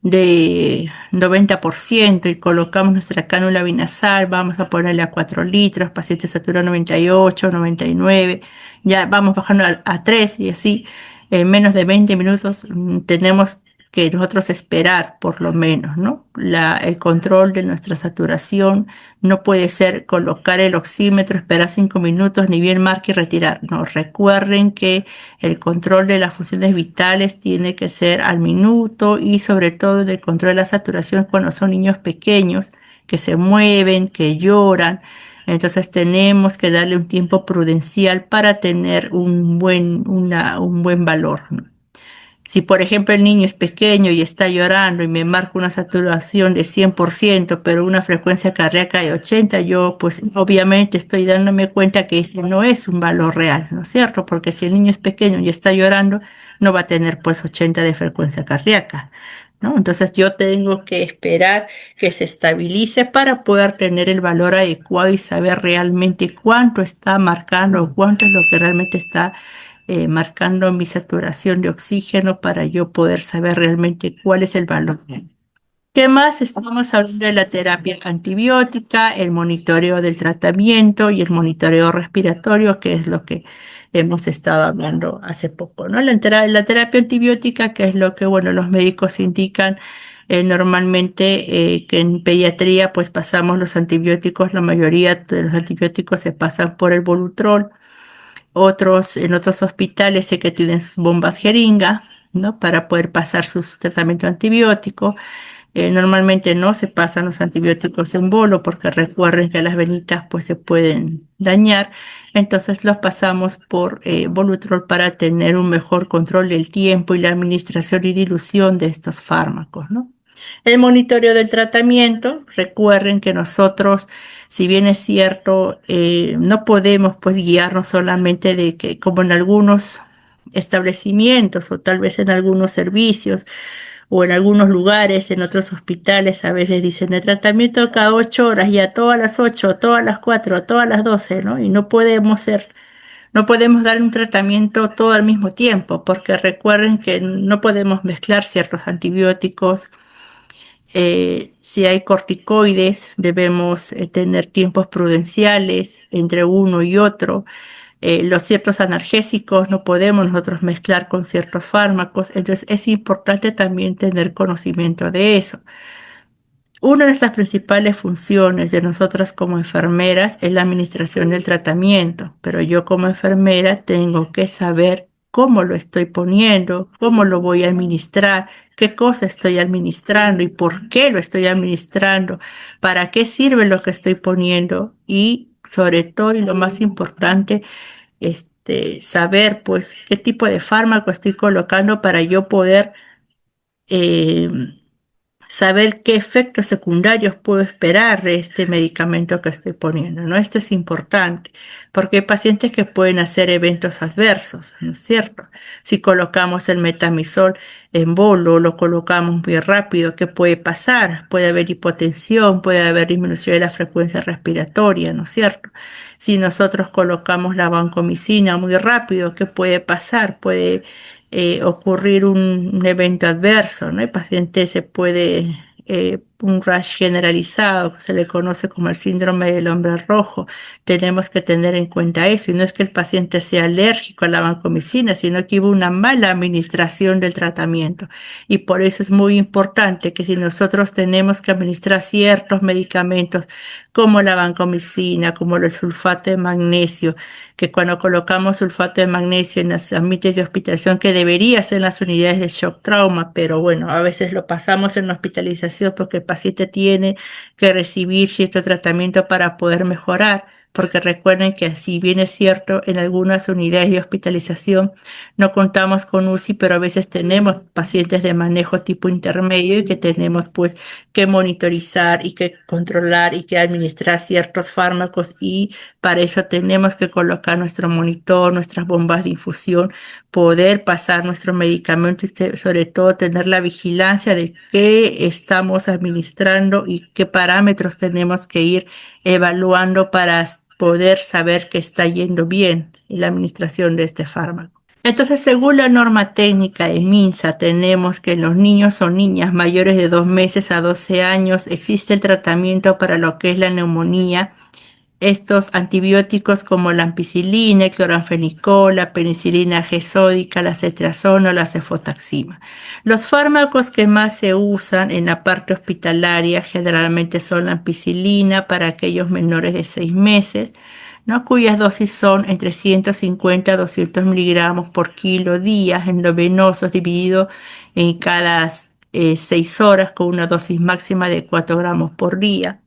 de 90% y colocamos nuestra cánula binasal, vamos a ponerle a 4 litros, paciente satura 98, 99, ya vamos bajando a 3 y así en menos de 20 minutos tenemos que nosotros esperar por lo menos, ¿no? El control de nuestra saturación no puede ser colocar el oxímetro, esperar 5 minutos, ni bien marque y retirar. No, recuerden que el control de las funciones vitales tiene que ser al minuto y sobre todo el control de la saturación cuando son niños pequeños que se mueven, que lloran. Entonces tenemos que darle un tiempo prudencial para tener un buen valor, ¿no? Si, por ejemplo, el niño es pequeño y está llorando y me marca una saturación de 100%, pero una frecuencia cardíaca de 80, yo pues obviamente estoy dándome cuenta que ese no es un valor real, ¿no es cierto? Porque si el niño es pequeño y está llorando, no va a tener pues 80 de frecuencia cardíaca, ¿no? Entonces yo tengo que esperar que se estabilice para poder tener el valor adecuado y saber realmente cuánto está marcando, cuánto es lo que realmente está marcando mi saturación de oxígeno para yo poder saber realmente cuál es el valor. ¿Qué más? Estamos hablando de la terapia antibiótica, el monitoreo del tratamiento y el monitoreo respiratorio, que es lo que hemos estado hablando hace poco, ¿no? La terapia antibiótica, que es lo que, bueno, los médicos indican normalmente que en pediatría pues pasamos los antibióticos, la mayoría de los antibióticos se pasan por el Volutrol. En otros hospitales sé que tienen sus bombas jeringa, ¿no? Para poder pasar sus tratamientos antibióticos. Normalmente no se pasan los antibióticos en bolo porque recuerden que las venitas pues se pueden dañar. Entonces los pasamos por Volutrol para tener un mejor control del tiempo y la administración y dilución de estos fármacos, ¿no? El monitoreo del tratamiento, recuerden que nosotros, si bien es cierto, no podemos pues guiarnos solamente de que como en algunos establecimientos o tal vez en algunos servicios o en algunos lugares, en otros hospitales, a veces dicen el tratamiento cada 8 horas y a todas las 8, todas las 4, todas las 12, ¿no? Y no podemos dar un tratamiento todo al mismo tiempo, porque recuerden que no podemos mezclar ciertos antibióticos. Si hay corticoides, debemos tener tiempos prudenciales entre uno y otro. Los ciertos analgésicos no podemos nosotros mezclar con ciertos fármacos, entonces es importante también tener conocimiento de eso. Una de nuestras principales funciones de nosotras como enfermeras es la administración del tratamiento, pero yo como enfermera tengo que saber cómo lo estoy poniendo, cómo lo voy a administrar, qué cosa estoy administrando y por qué lo estoy administrando, para qué sirve lo que estoy poniendo y sobre todo y lo más importante, saber pues qué tipo de fármaco estoy colocando para yo poder eh, saber qué efectos secundarios puedo esperar de este medicamento que estoy poniendo, ¿no? Esto es importante porque hay pacientes que pueden hacer eventos adversos, ¿no es cierto? Si colocamos el metamizol en bolo, lo colocamos muy rápido, ¿qué puede pasar? Puede haber hipotensión, puede haber disminución de la frecuencia respiratoria, ¿no es cierto? Si nosotros colocamos la vancomicina muy rápido, ¿qué puede pasar? Puede ocurrir un evento adverso, ¿no? El paciente se puede un rash generalizado, que se le conoce como el síndrome del hombre rojo. Tenemos que tener en cuenta eso. Y no es que el paciente sea alérgico a la vancomicina, sino que hubo una mala administración del tratamiento. Y por eso es muy importante que si nosotros tenemos que administrar ciertos medicamentos como la vancomicina, como el sulfato de magnesio, que cuando colocamos sulfato de magnesio en las ambientes de hospitalización, que debería ser en las unidades de shock trauma, pero bueno, a veces lo pasamos en la hospitalización porque el paciente tiene que recibir cierto tratamiento para poder mejorar. Porque recuerden que si bien es cierto, en algunas unidades de hospitalización no contamos con UCI, pero a veces tenemos pacientes de manejo tipo intermedio y que tenemos pues que monitorizar y que controlar y que administrar ciertos fármacos y para eso tenemos que colocar nuestro monitor, nuestras bombas de infusión, poder pasar nuestro medicamento y sobre todo tener la vigilancia de qué estamos administrando y qué parámetros tenemos que ir evaluando para poder saber que está yendo bien la administración de este fármaco. Entonces, según la norma técnica de MINSA, tenemos que en los niños o niñas mayores de 2 meses a 12 años existe el tratamiento para lo que es la neumonía. Estos antibióticos como la ampicilina, el cloranfenicol, la penicilina G sódica, la cetrazona o la cefotaxima. Los fármacos que más se usan en la parte hospitalaria generalmente son la ampicilina para aquellos menores de 6 meses, ¿no? Cuyas dosis son entre 150 a 200 miligramos por kilo día endovenosos dividido en cada 6 horas con una dosis máxima de 4 gramos por día.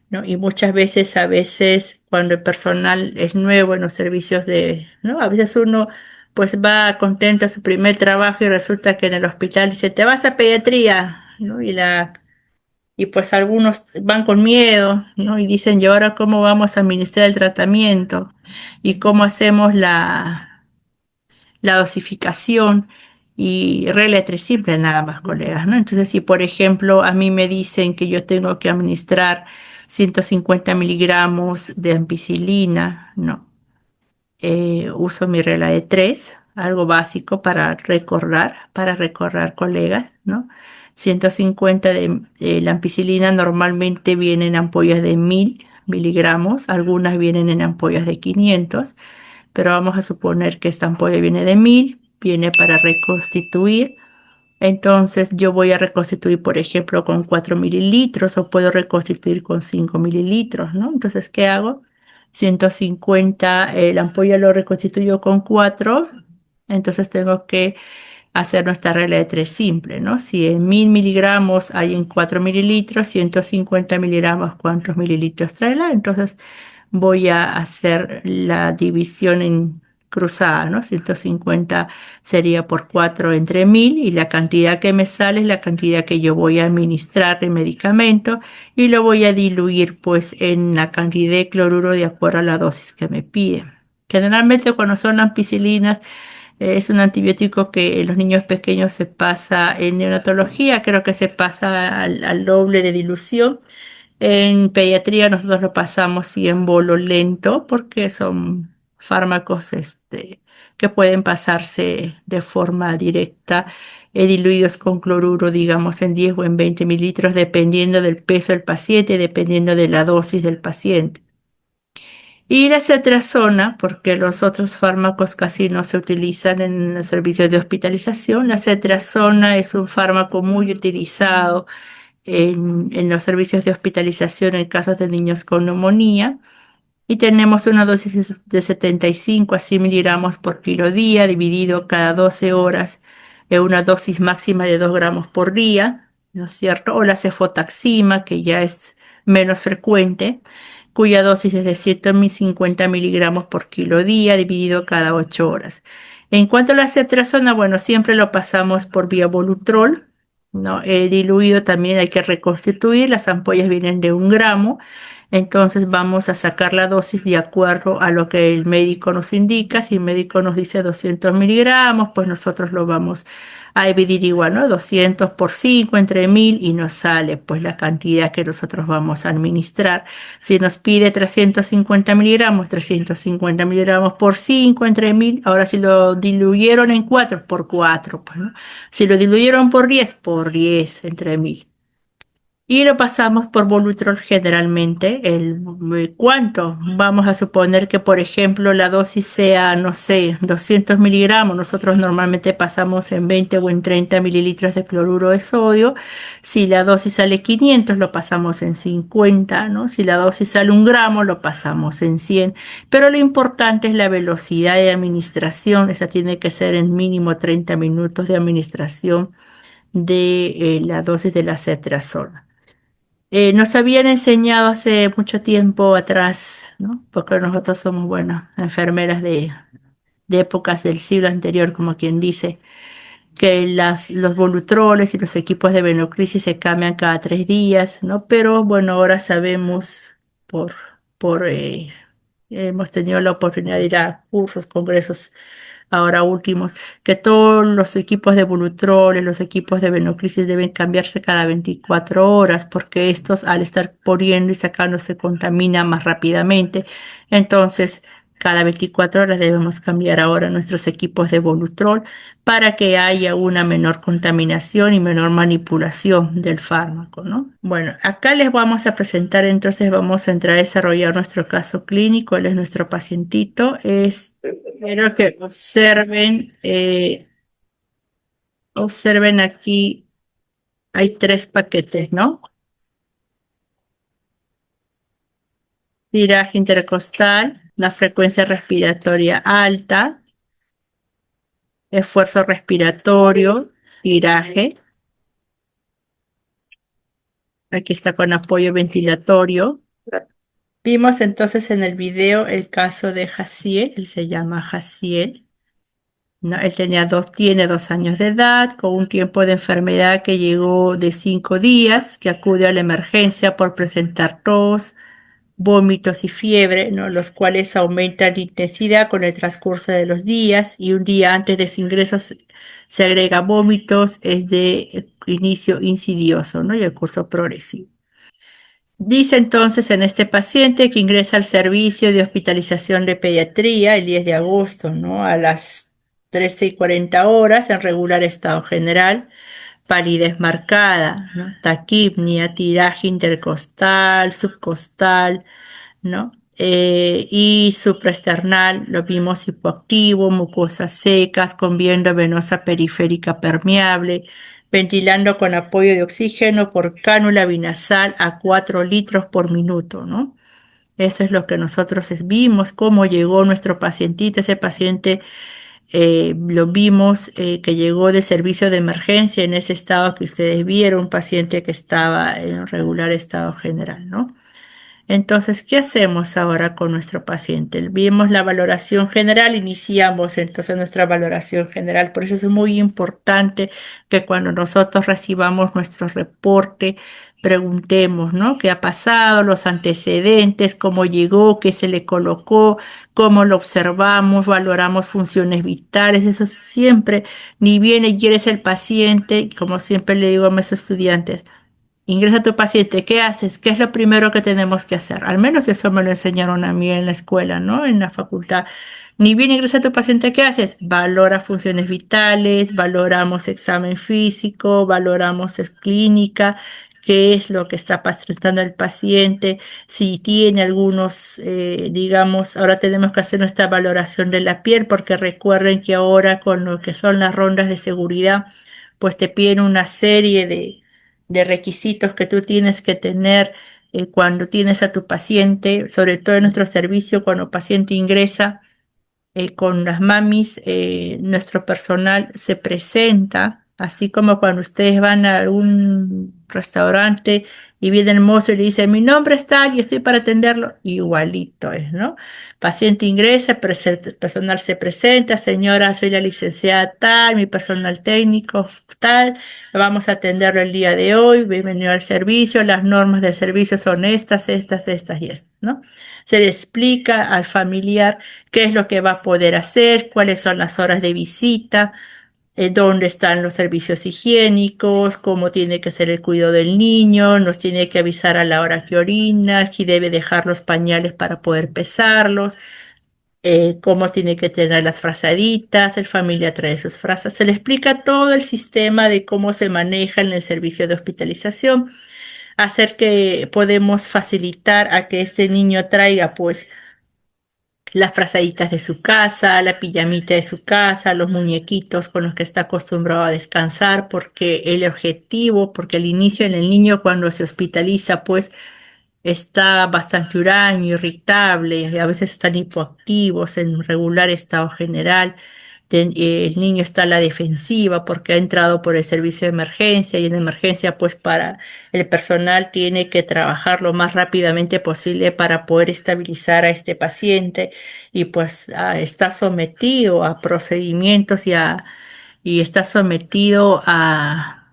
¿No? Y muchas veces, a veces, cuando el personal es nuevo en los servicios de, ¿no? A veces uno pues va contento a su primer trabajo y resulta que en el hospital dice, te vas a pediatría, ¿no? Y pues algunos van con miedo, ¿no? Y dicen, ¿y ahora cómo vamos a administrar el tratamiento? ¿Y cómo hacemos la dosificación? Y regla tres simple nada más, colegas, ¿no? Entonces, si por ejemplo a mí me dicen que yo tengo que administrar 150 miligramos de ampicilina, no. Uso mi regla de tres, algo básico para recordar, colegas, ¿no? 150 de la ampicilina normalmente vienen en ampollas de 1000 miligramos, algunas vienen en ampollas de 500, pero vamos a suponer que esta ampolla viene de 1000, viene para reconstituir. Entonces yo voy a reconstituir, por ejemplo, con 4 mililitros o puedo reconstituir con 5 mililitros, ¿no? Entonces, ¿qué hago? 150, la ampolla lo reconstituyo con 4, entonces tengo que hacer nuestra regla de tres simple, ¿no? Si en 1000 miligramos hay en 4 mililitros, 150 miligramos, ¿cuántos mililitros traerá? Entonces voy a hacer la división en cruzada, ¿no? 150 sería por 4 entre 1000 y la cantidad que me sale es la cantidad que yo voy a administrar de medicamento y lo voy a diluir pues en la cantidad de cloruro de acuerdo a la dosis que me piden. Generalmente cuando son ampicilinas es un antibiótico que en los niños pequeños se pasa en neonatología, creo que se pasa al doble de dilución. En pediatría nosotros lo pasamos sí en bolo lento porque son fármacos que pueden pasarse de forma directa, diluidos con cloruro, digamos, en 10 o en 20 mililitros, dependiendo del peso del paciente, dependiendo de la dosis del paciente. Y la cetrazona, porque los otros fármacos casi no se utilizan en los servicios de hospitalización, la cetrazona es un fármaco muy utilizado en los servicios de hospitalización en casos de niños con neumonía. Y tenemos una dosis de 75 a 100 miligramos por kilo día, dividido cada 12 horas en una dosis máxima de 2 gramos por día, ¿no es cierto? O la cefotaxima, que ya es menos frecuente, cuya dosis es de 150 miligramos por kilo día, dividido cada 8 horas. En cuanto a la cetrazona, bueno, siempre lo pasamos por vía Volutrol, ¿no? Diluido también hay que reconstituir, las ampollas vienen de 1 gramo. Entonces vamos a sacar la dosis de acuerdo a lo que el médico nos indica. Si el médico nos dice 200 miligramos, pues nosotros lo vamos a dividir igual, ¿no? 200 por 5 entre 1000 y nos sale pues la cantidad que nosotros vamos a administrar. Si nos pide 350 miligramos por 5 entre 1000, ahora si lo diluyeron en 4 por 4, pues, ¿no? Si lo diluyeron por 10 entre 1000. Y lo pasamos por Volutrol generalmente. ¿Cuánto? Vamos a suponer que, por ejemplo, la dosis sea, no sé, 200 miligramos. Nosotros normalmente pasamos en 20 o en 30 mililitros de cloruro de sodio. Si la dosis sale 500, lo pasamos en 50, ¿no? Si la dosis sale 1 gramo, lo pasamos en 100. Pero lo importante es la velocidad de administración. Esa tiene que ser en mínimo 30 minutos de administración de la dosis de la cetrazona. Nos habían enseñado hace mucho tiempo atrás, ¿no? Porque nosotros somos, bueno, enfermeras de épocas del siglo anterior, como quien dice, que los volutroles y los equipos de venoclisis se cambian cada 3 días, ¿no? Pero bueno, ahora sabemos por, por hemos tenido la oportunidad de ir a cursos, congresos ahora últimos, que todos los equipos de Volutrol, los equipos de venoclisis deben cambiarse cada 24 horas porque estos al estar poniendo y sacando se contaminan más rápidamente. Entonces, cada 24 horas debemos cambiar ahora nuestros equipos de Volutrol para que haya una menor contaminación y menor manipulación del fármaco, ¿no? Bueno, acá les vamos a presentar, entonces vamos a entrar a desarrollar nuestro caso clínico. Él es nuestro pacientito. Quiero que observen aquí, hay 3 paquetes, ¿no? Tiraje intercostal, una frecuencia respiratoria alta, esfuerzo respiratorio, tiraje. Aquí está con apoyo ventilatorio. Vimos entonces en el video el caso de Jaciel, él se llama Jaciel, ¿no? Él tiene 2 años de edad, con un tiempo de enfermedad que llegó de 5 días, que acude a la emergencia por presentar tos, vómitos y fiebre, ¿no? Los cuales aumentan de intensidad con el transcurso de los días y un día antes de su ingreso se agrega vómitos, es de inicio insidioso, ¿no? Y el curso progresivo. Dice entonces en este paciente que ingresa al servicio de hospitalización de pediatría el 10 de agosto, ¿no? A las 13:40 en regular estado general, palidez marcada, ¿no? Taquipnia, tiraje intercostal, subcostal, ¿no? Y supraesternal, lo vimos hipoactivo, mucosas secas, con viendo venosa periférica permeable, ventilando con apoyo de oxígeno por cánula binasal a 4 litros por minuto, ¿no? Eso es lo que nosotros vimos, cómo llegó nuestro pacientito. Ese paciente lo vimos que llegó de servicio de emergencia en ese estado que ustedes vieron, un paciente que estaba en regular estado general, ¿no? Entonces, ¿qué hacemos ahora con nuestro paciente? Vimos la valoración general, iniciamos entonces nuestra valoración general. Por eso es muy importante que cuando nosotros recibamos nuestro reporte, preguntemos, ¿no? ¿Qué ha pasado? Los antecedentes, cómo llegó, qué se le colocó, cómo lo observamos, valoramos funciones vitales. Eso siempre, ni viene y eres el paciente, como siempre le digo a mis estudiantes. Ingresa tu paciente, ¿qué haces? ¿Qué es lo primero que tenemos que hacer? Al menos eso me lo enseñaron a mí en la escuela, ¿no? En la facultad. Ni bien ingresa tu paciente, ¿qué haces? Valora funciones vitales, valoramos examen físico, valoramos clínica, qué es lo que está presentando el paciente, si tiene algunos, digamos, ahora tenemos que hacer nuestra valoración de la piel, porque recuerden que ahora con lo que son las rondas de seguridad, pues te piden una serie de requisitos que tú tienes que tener cuando tienes a tu paciente, sobre todo en nuestro servicio, cuando el paciente ingresa con las mamis, nuestro personal se presenta, así como cuando ustedes van a un restaurante y viene el mozo y le dice, mi nombre es tal y estoy para atenderlo, igualito es, ¿no? Paciente ingresa, personal se presenta, señora, soy la licenciada tal, mi personal técnico tal, vamos a atenderlo el día de hoy, bienvenido al servicio, las normas del servicio son estas, estas, estas y estas, ¿no? Se le explica al familiar qué es lo que va a poder hacer, cuáles son las horas de visita, dónde están los servicios higiénicos, cómo tiene que ser el cuidado del niño, nos tiene que avisar a la hora que orina, si debe dejar los pañales para poder pesarlos, cómo tiene que tener las frazaditas, el familiar trae sus frazas. Se le explica todo el sistema de cómo se maneja en el servicio de hospitalización. hacer que podemos facilitar a que este niño traiga pues las frazaditas de su casa, la pijamita de su casa, los muñequitos con los que está acostumbrado a descansar, porque el objetivo, porque el inicio en el niño cuando se hospitaliza, pues está bastante huraño, irritable, y a veces están hipoactivos, en regular estado general. El niño está a la defensiva porque ha entrado por el servicio de emergencia y en emergencia pues para el personal tiene que trabajar lo más rápidamente posible para poder estabilizar a este paciente y pues está sometido a procedimientos y está sometido a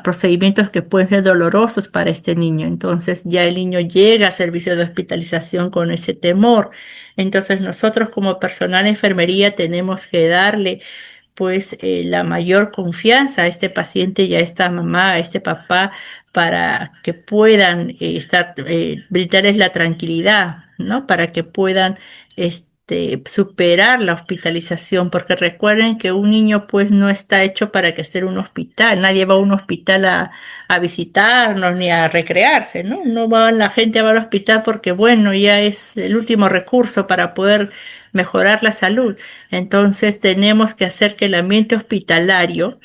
procedimientos que pueden ser dolorosos para este niño. Entonces ya el niño llega al servicio de hospitalización con ese temor. Entonces nosotros como personal de enfermería tenemos que darle pues la mayor confianza a este paciente y a esta mamá, a este papá, para que puedan brindarles la tranquilidad, ¿no? Para que puedan superar la hospitalización, porque recuerden que un niño pues no está hecho para que sea un hospital, nadie va a un hospital a visitarnos ni a recrearse, ¿no? No va la gente va al hospital porque bueno, ya es el último recurso para poder mejorar la salud. Entonces tenemos que hacer que el ambiente hospitalario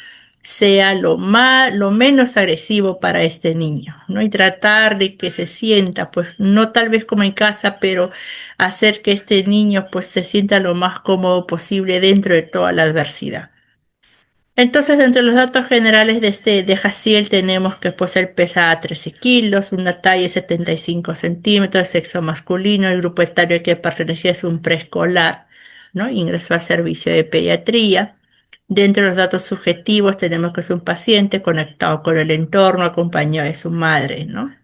sea lo menos agresivo para este niño, ¿no? Y tratar de que se sienta, pues no tal vez como en casa, pero hacer que este niño pues se sienta lo más cómodo posible dentro de toda la adversidad. Entonces, entre los datos generales de Jaciel tenemos que pues él pesa 13 kilos, una talla de 75 centímetros, sexo masculino, el grupo etario al que pertenecía es un preescolar, ¿no? Ingresó al servicio de pediatría. Dentro de los datos subjetivos tenemos que es un paciente conectado con el entorno, acompañado de su madre, ¿no?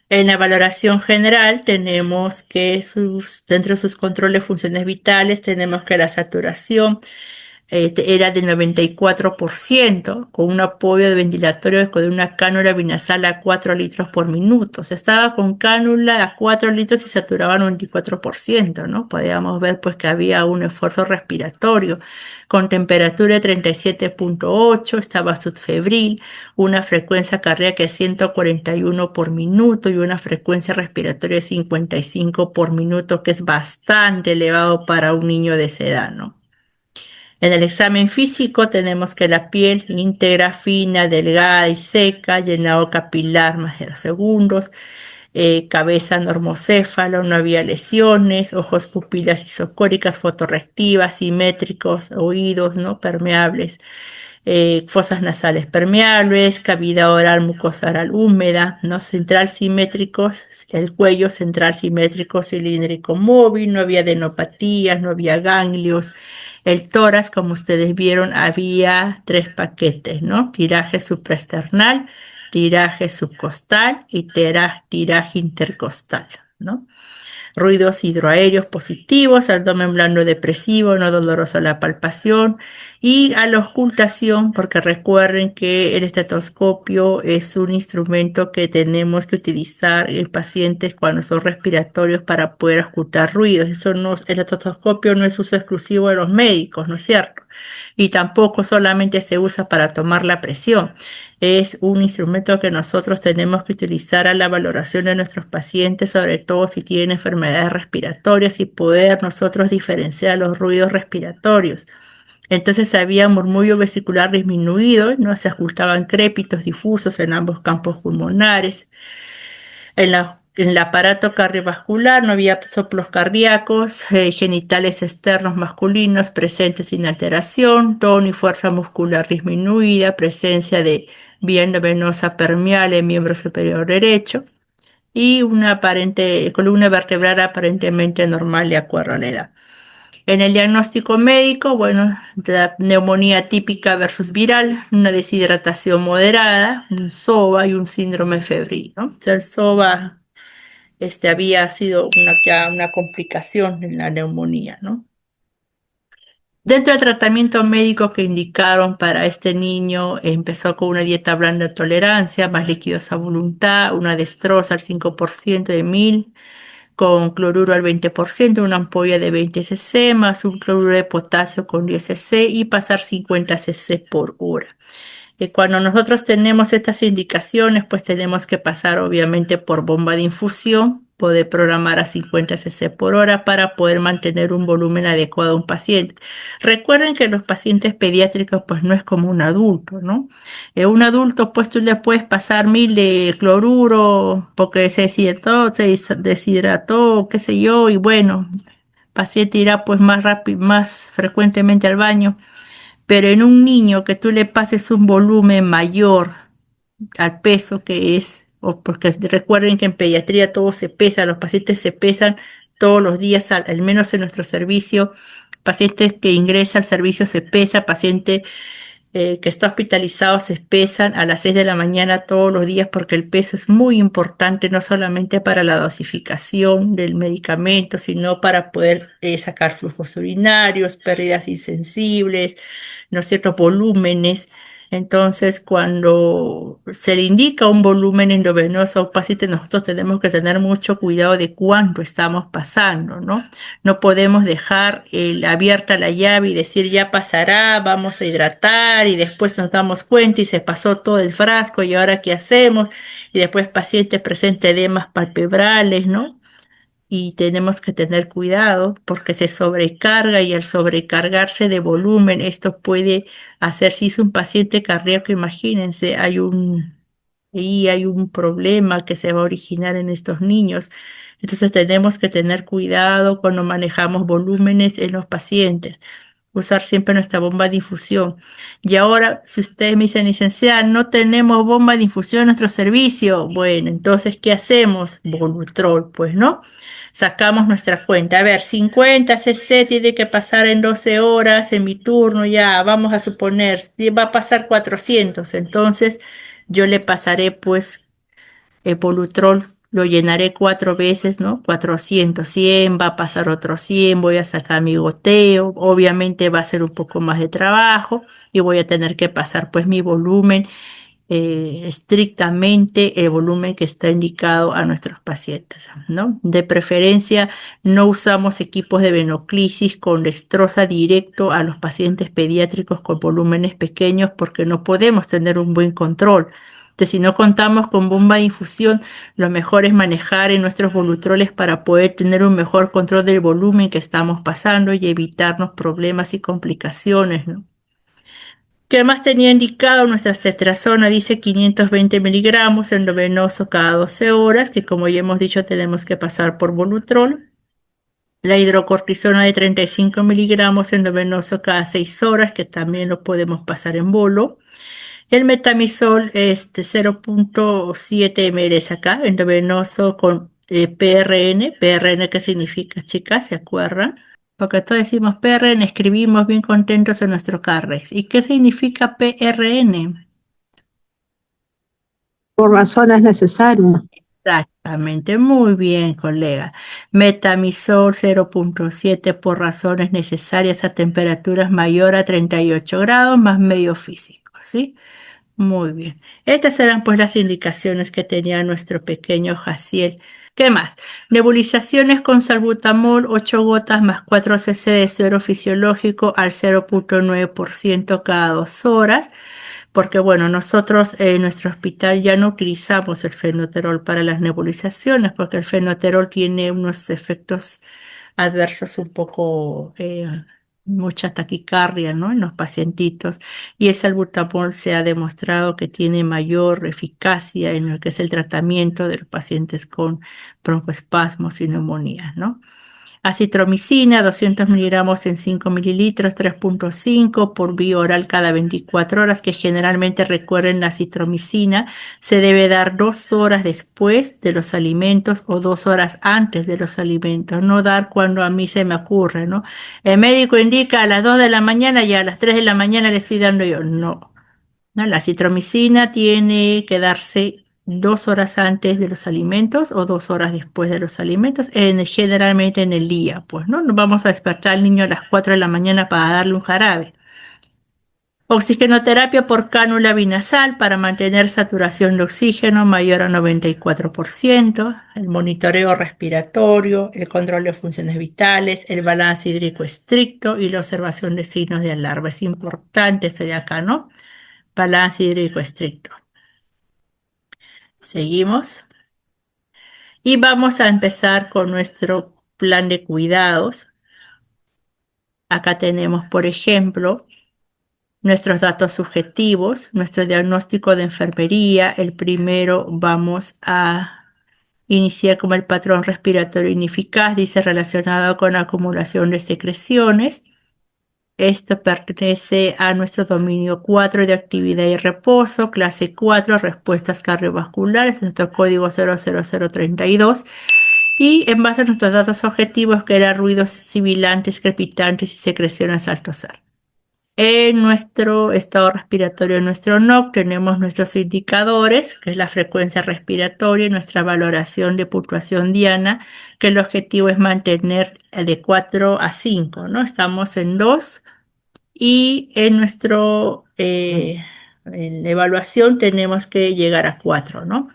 En la valoración general tenemos que dentro de sus controles de funciones vitales tenemos que la saturación era de 94%, con un apoyo de ventilatorio con una cánula binasal a 4 litros por minuto. O sea, estaba con cánula a 4 litros y saturaban un 24%, ¿no? Podíamos ver pues que había un esfuerzo respiratorio con temperatura de 37,8, estaba subfebril, una frecuencia cardíaca de 141 por minuto y una frecuencia respiratoria de 55 por minuto, que es bastante elevado para un niño de esa edad, ¿no? En el examen físico tenemos que la piel íntegra, fina, delgada y seca, llenado capilar más de 2 segundos, cabeza normocéfalo, no había lesiones, ojos pupilas isocóricas, fotorreactivas, simétricos, oídos no permeables, fosas nasales permeables, cavidad oral, mucosa oral húmeda, ¿no? Central simétricos, el cuello central simétrico cilíndrico móvil, no había adenopatías, no había ganglios. El tórax, como ustedes vieron, había 3 paquetes, ¿no? Tiraje supraesternal, tiraje subcostal y tiraje intercostal, ¿no? Ruidos hidroaéreos positivos, abdomen blando depresivo, no doloroso a la palpación y a la ocultación, porque recuerden que el estetoscopio es un instrumento que tenemos que utilizar en pacientes cuando son respiratorios para poder ocultar ruidos. El estetoscopio no es uso exclusivo de los médicos, ¿no es cierto? Y tampoco solamente se usa para tomar la presión. Es un instrumento que nosotros tenemos que utilizar a la valoración de nuestros pacientes, sobre todo si tienen enfermedades respiratorias y poder nosotros diferenciar los ruidos respiratorios. Entonces había murmullo vesicular disminuido, no se ocultaban crépitos difusos en ambos campos pulmonares. En el aparato cardiovascular no había soplos cardíacos, genitales externos masculinos presentes sin alteración, tono y fuerza muscular disminuida, presencia de vía endovenosa permeable en miembro superior derecho y una aparente columna vertebral aparentemente normal de acuerdo a la edad. En el diagnóstico médico, bueno, la neumonía típica versus viral, una deshidratación moderada, un SOVA y un síndrome febril, ¿no? O sea, el SOVA había sido ya una complicación en la neumonía, ¿no? Dentro del tratamiento médico que indicaron para este niño, empezó con una dieta blanda de tolerancia, más líquidos a voluntad, una destroza al 5% de 1000, con cloruro al 20%, una ampolla de 20 cc, más un cloruro de potasio con 10 cc y pasar 50 cc por hora. Cuando nosotros tenemos estas indicaciones, pues tenemos que pasar obviamente por bomba de infusión, poder programar a 50 cc por hora para poder mantener un volumen adecuado a un paciente. Recuerden que los pacientes pediátricos pues no es como un adulto, ¿no? Un adulto pues tú le puedes pasar 1000 de cloruro porque se deshidrató, qué sé yo, y bueno, el paciente irá pues más rápido, más frecuentemente al baño. Pero en un niño que tú le pases un volumen mayor al peso que es, o porque recuerden que en pediatría todo se pesa, los pacientes se pesan todos los días, al menos en nuestro servicio, pacientes que ingresan al servicio se pesa, paciente que está hospitalizado se pesan a las 6 de la mañana todos los días porque el peso es muy importante, no solamente para la dosificación del medicamento, sino para poder sacar flujos urinarios, pérdidas insensibles, ¿no es cierto?, volúmenes. Entonces, cuando se le indica un volumen endovenoso a un paciente, nosotros tenemos que tener mucho cuidado de cuánto estamos pasando, ¿no? No podemos dejar abierta la llave y decir ya pasará, vamos a hidratar y después nos damos cuenta y se pasó todo el frasco y ahora qué hacemos. Y después paciente presenta edemas palpebrales, ¿no? Y tenemos que tener cuidado porque se sobrecarga y al sobrecargarse de volumen, esto puede hacer, si es un paciente cardíaco, imagínense, hay un problema que se va a originar en estos niños. Entonces tenemos que tener cuidado cuando manejamos volúmenes en los pacientes, usar siempre nuestra bomba de infusión. Y ahora, si ustedes me dicen, licenciada, no tenemos bomba de infusión en nuestro servicio, bueno, entonces, ¿qué hacemos? Volutrol, pues, ¿no? Sacamos nuestra cuenta. A ver, 50 cc tiene que pasar en 12 horas en mi turno, ya vamos a suponer, va a pasar 400. Entonces, yo le pasaré pues el Polutrol, lo llenaré 4 veces, ¿no? 400, 100, va a pasar otro 100, voy a sacar mi goteo, obviamente va a ser un poco más de trabajo y voy a tener que pasar pues mi volumen, estrictamente el volumen que está indicado a nuestros pacientes, ¿no? De preferencia, no usamos equipos de venoclisis con dextrosa directo a los pacientes pediátricos con volúmenes pequeños porque no podemos tener un buen control. Entonces, si no contamos con bomba de infusión, lo mejor es manejar en nuestros volutroles para poder tener un mejor control del volumen que estamos pasando y evitarnos problemas y complicaciones, ¿no? ¿Qué más tenía indicado? Nuestra cetrazona dice 520 miligramos endovenoso cada 12 horas, que como ya hemos dicho tenemos que pasar por volutrol. La hidrocortisona de 35 miligramos endovenoso cada 6 horas, que también lo podemos pasar en bolo. El metamisol 0.7 ml acá, endovenoso con PRN. PRN, ¿qué significa, chicas? ¿Se acuerdan? Porque todos decimos PRN, escribimos bien contentos en nuestro Carrex. ¿Y qué significa PRN? Por razones necesarias. Exactamente, muy bien, colega. Metamisol 0.7 por razones necesarias a temperaturas mayor a 38 grados más medio físico, ¿sí? Muy bien. Estas eran pues las indicaciones que tenía nuestro pequeño Jaciel. ¿Qué más? Nebulizaciones con salbutamol, 8 gotas más 4 cc de suero fisiológico al 0.9% cada 2 horas. Porque bueno, nosotros en nuestro hospital ya no utilizamos el fenoterol para las nebulizaciones, porque el fenoterol tiene unos efectos adversos un poco, mucha taquicardia, ¿no? En los pacientitos. Y el salbutamol se ha demostrado que tiene mayor eficacia en lo que es el tratamiento de los pacientes con broncoespasmos y neumonías, ¿no? Acitromicina, 200 miligramos en 5 mililitros, 3.5 por vía oral cada 24 horas, que generalmente recuerden la acitromicina se debe dar 2 horas después de los alimentos o 2 horas antes de los alimentos, no dar cuando a mí se me ocurre, ¿no? El médico indica a las 2 de la mañana y a las 3 de la mañana le estoy dando yo, no. ¿No? La citromicina tiene que darse 2 horas antes de los alimentos o 2 horas después de los alimentos, generalmente en el día, pues, ¿no? No vamos a despertar al niño a las 4 de la mañana para darle un jarabe. Oxigenoterapia por cánula binasal para mantener saturación de oxígeno mayor a 94%, el monitoreo respiratorio, el control de funciones vitales, el balance hídrico estricto y la observación de signos de alarma. Es importante este de acá, ¿no? balance hídrico estricto. Seguimos. Y vamos a empezar con nuestro plan de cuidados. Acá tenemos, por ejemplo, nuestros datos subjetivos, nuestro diagnóstico de enfermería. El primero vamos a iniciar como el patrón respiratorio ineficaz, dice relacionado con acumulación de secreciones. Esto pertenece a nuestro dominio 4 de actividad y reposo, clase 4, respuestas cardiovasculares, nuestro código 00032. Y en base a nuestros datos objetivos, que eran ruidos sibilantes, crepitantes y secreciones al toser. En nuestro estado respiratorio, en nuestro NOC, tenemos nuestros indicadores, que es la frecuencia respiratoria y nuestra valoración de puntuación diana, que el objetivo es mantener de 4 a 5, ¿no? Estamos en 2 y en nuestro en la evaluación tenemos que llegar a 4, ¿no?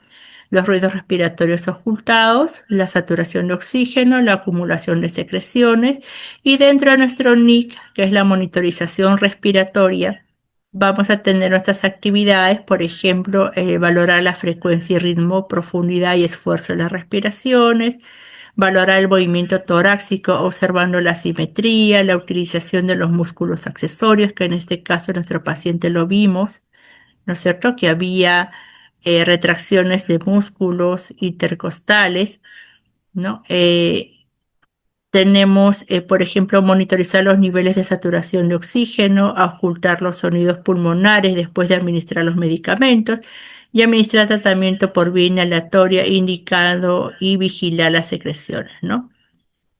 Los ruidos respiratorios ocultados, la saturación de oxígeno, la acumulación de secreciones y dentro de nuestro NIC, que es la monitorización respiratoria, vamos a tener nuestras actividades, por ejemplo, valorar la frecuencia y ritmo, profundidad y esfuerzo de las respiraciones, valorar el movimiento torácico observando la simetría, la utilización de los músculos accesorios, que en este caso nuestro paciente lo vimos, ¿no es cierto? Que había retracciones de músculos intercostales, ¿no? Tenemos, por ejemplo, monitorizar los niveles de saturación de oxígeno, ocultar los sonidos pulmonares después de administrar los medicamentos y administrar tratamiento por vía inhalatoria indicando y vigilar las secreciones, ¿no?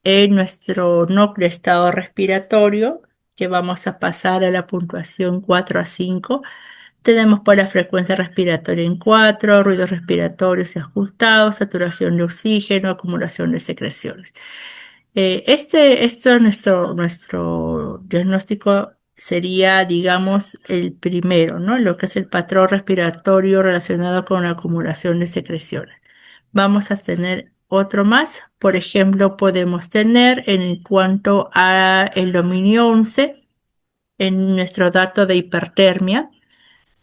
En nuestro núcleo estado respiratorio, que vamos a pasar a la puntuación 4 a 5, tenemos por la frecuencia respiratoria en 4, ruidos respiratorios y ocultados, saturación de oxígeno, acumulación de secreciones. Nuestro diagnóstico sería, digamos, el primero, ¿no? Lo que es el patrón respiratorio relacionado con la acumulación de secreciones. Vamos a tener otro más. Por ejemplo, podemos tener en cuanto a el dominio 11, en nuestro dato de hipertermia,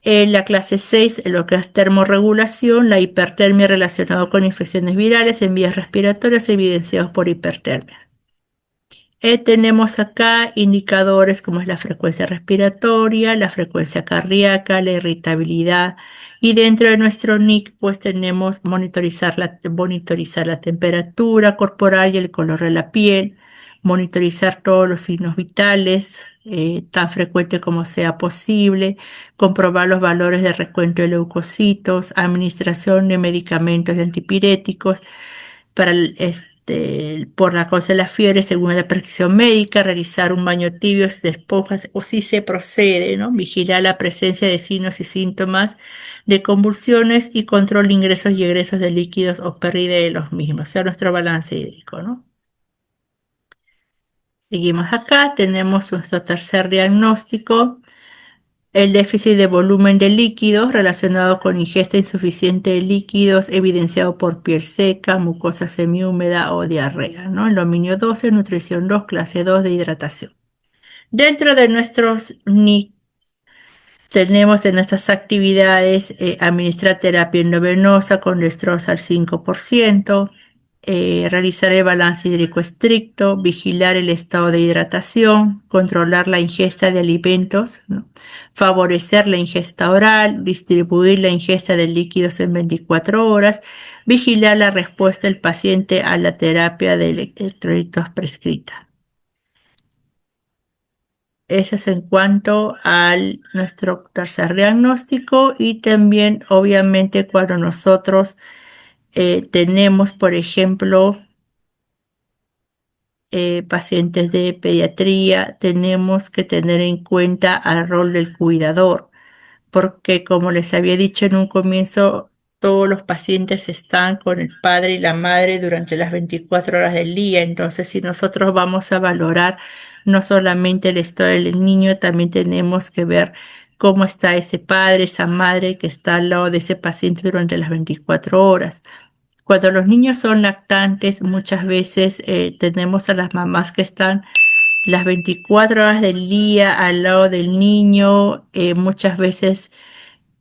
en la clase 6, en lo que es termorregulación, la hipertermia relacionada con infecciones virales en vías respiratorias evidenciados por hipertermia. Tenemos acá indicadores como es la frecuencia respiratoria, la frecuencia cardíaca, la irritabilidad y dentro de nuestro NIC pues tenemos monitorizar la temperatura corporal y el color de la piel, monitorizar todos los signos vitales tan frecuente como sea posible, comprobar los valores de recuento de leucocitos, administración de medicamentos antipiréticos para por la causa de la fiebre, según la prescripción médica, realizar un baño tibio de esponjas o si se procede, ¿no? Vigilar la presencia de signos y síntomas de convulsiones y control de ingresos y egresos de líquidos o pérdida de los mismos, o sea, nuestro balance hídrico, ¿no? Seguimos acá, tenemos nuestro tercer diagnóstico. El déficit de volumen de líquidos relacionado con ingesta insuficiente de líquidos evidenciado por piel seca, mucosa semihúmeda o diarrea, ¿no? El dominio 12, nutrición 2, clase 2 de hidratación. Dentro de nuestros NIC tenemos en nuestras actividades administrar terapia endovenosa con destroza al 5%, realizar el balance hídrico estricto, vigilar el estado de hidratación, controlar la ingesta de alimentos, ¿no? Favorecer la ingesta oral, distribuir la ingesta de líquidos en 24 horas, vigilar la respuesta del paciente a la terapia de electrolitos prescrita. Eso es en cuanto a nuestro tercer diagnóstico y también obviamente cuando nosotros tenemos, por ejemplo, pacientes de pediatría, tenemos que tener en cuenta el rol del cuidador, porque como les había dicho en un comienzo, todos los pacientes están con el padre y la madre durante las 24 horas del día, entonces si nosotros vamos a valorar no solamente el estado del niño, también tenemos que ver cómo está ese padre, esa madre que está al lado de ese paciente durante las 24 horas. Cuando los niños son lactantes, muchas veces tenemos a las mamás que están las 24 horas del día al lado del niño, muchas veces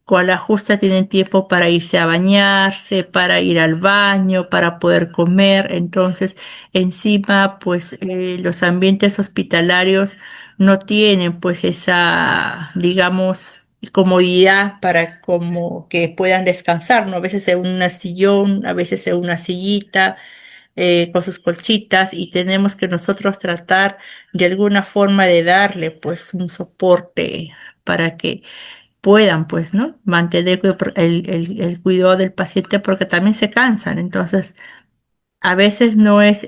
con la justa tienen tiempo para irse a bañarse, para ir al baño, para poder comer. Entonces, encima, pues los ambientes hospitalarios no tienen pues esa, digamos, comodidad para como que puedan descansar, ¿no? A veces en un sillón, a veces en una sillita, con sus colchitas, y tenemos que nosotros tratar de alguna forma de darle pues un soporte para que puedan, pues, ¿no? Mantener el cuidado del paciente porque también se cansan. Entonces, a veces no es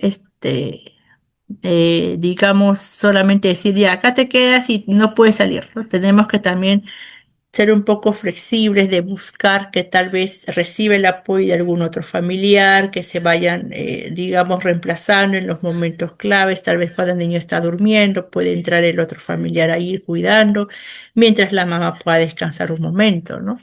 digamos, solamente decir, ya, acá te quedas y no puedes salir, ¿no? Tenemos que también ser un poco flexibles, de buscar que tal vez reciba el apoyo de algún otro familiar, que se vayan, digamos, reemplazando en los momentos claves. Tal vez cuando el niño está durmiendo, puede entrar el otro familiar a ir cuidando, mientras la mamá pueda descansar un momento, ¿no?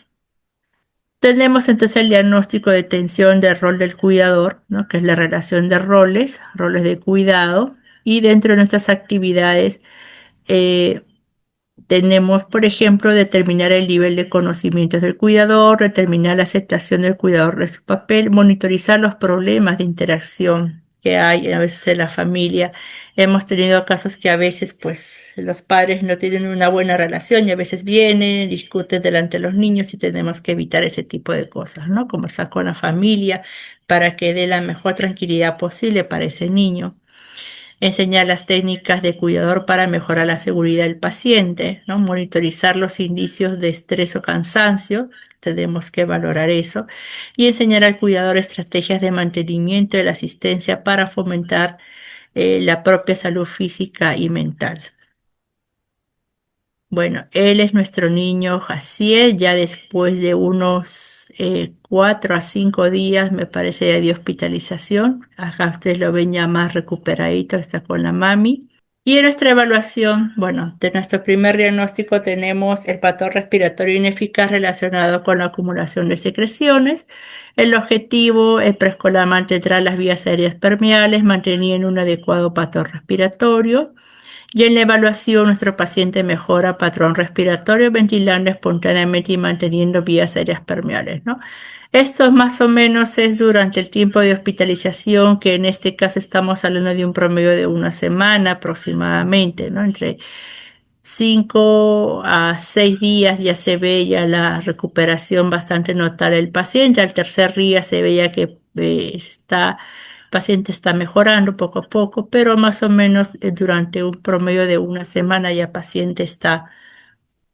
Tenemos entonces el diagnóstico de tensión del rol del cuidador, ¿no? Que es la relación de roles, roles de cuidado, y dentro de nuestras actividades, eh, tenemos, por ejemplo, determinar el nivel de conocimientos del cuidador, determinar la aceptación del cuidador de su papel, monitorizar los problemas de interacción que hay a veces en la familia. Hemos tenido casos que a veces, pues, los padres no tienen una buena relación y a veces vienen, discuten delante de los niños, y tenemos que evitar ese tipo de cosas, ¿no? Conversar con la familia para que dé la mejor tranquilidad posible para ese niño. Enseñar las técnicas de cuidador para mejorar la seguridad del paciente, ¿no? Monitorizar los indicios de estrés o cansancio, tenemos que valorar eso, y enseñar al cuidador estrategias de mantenimiento de la asistencia para fomentar la propia salud física y mental. Bueno, él es nuestro niño Jaciel, ya después de unos 4 a 5 días, me parece, ya de hospitalización. Acá ustedes lo ven ya más recuperadito, está con la mami. Y en nuestra evaluación, bueno, de nuestro primer diagnóstico tenemos el patrón respiratorio ineficaz relacionado con la acumulación de secreciones. El objetivo, el preescolar mantendrá las vías aéreas permeables, manteniendo un adecuado patrón respiratorio. Y en la evaluación, nuestro paciente mejora patrón respiratorio, ventilando espontáneamente y manteniendo vías aéreas permeables, ¿no? Esto más o menos es durante el tiempo de hospitalización, que en este caso estamos hablando de un promedio de una semana aproximadamente, ¿no? Entre 5 a 6 días ya se ve ya la recuperación bastante notable del paciente. Al tercer día se veía que el paciente está mejorando poco a poco, pero más o menos durante un promedio de una semana ya el paciente está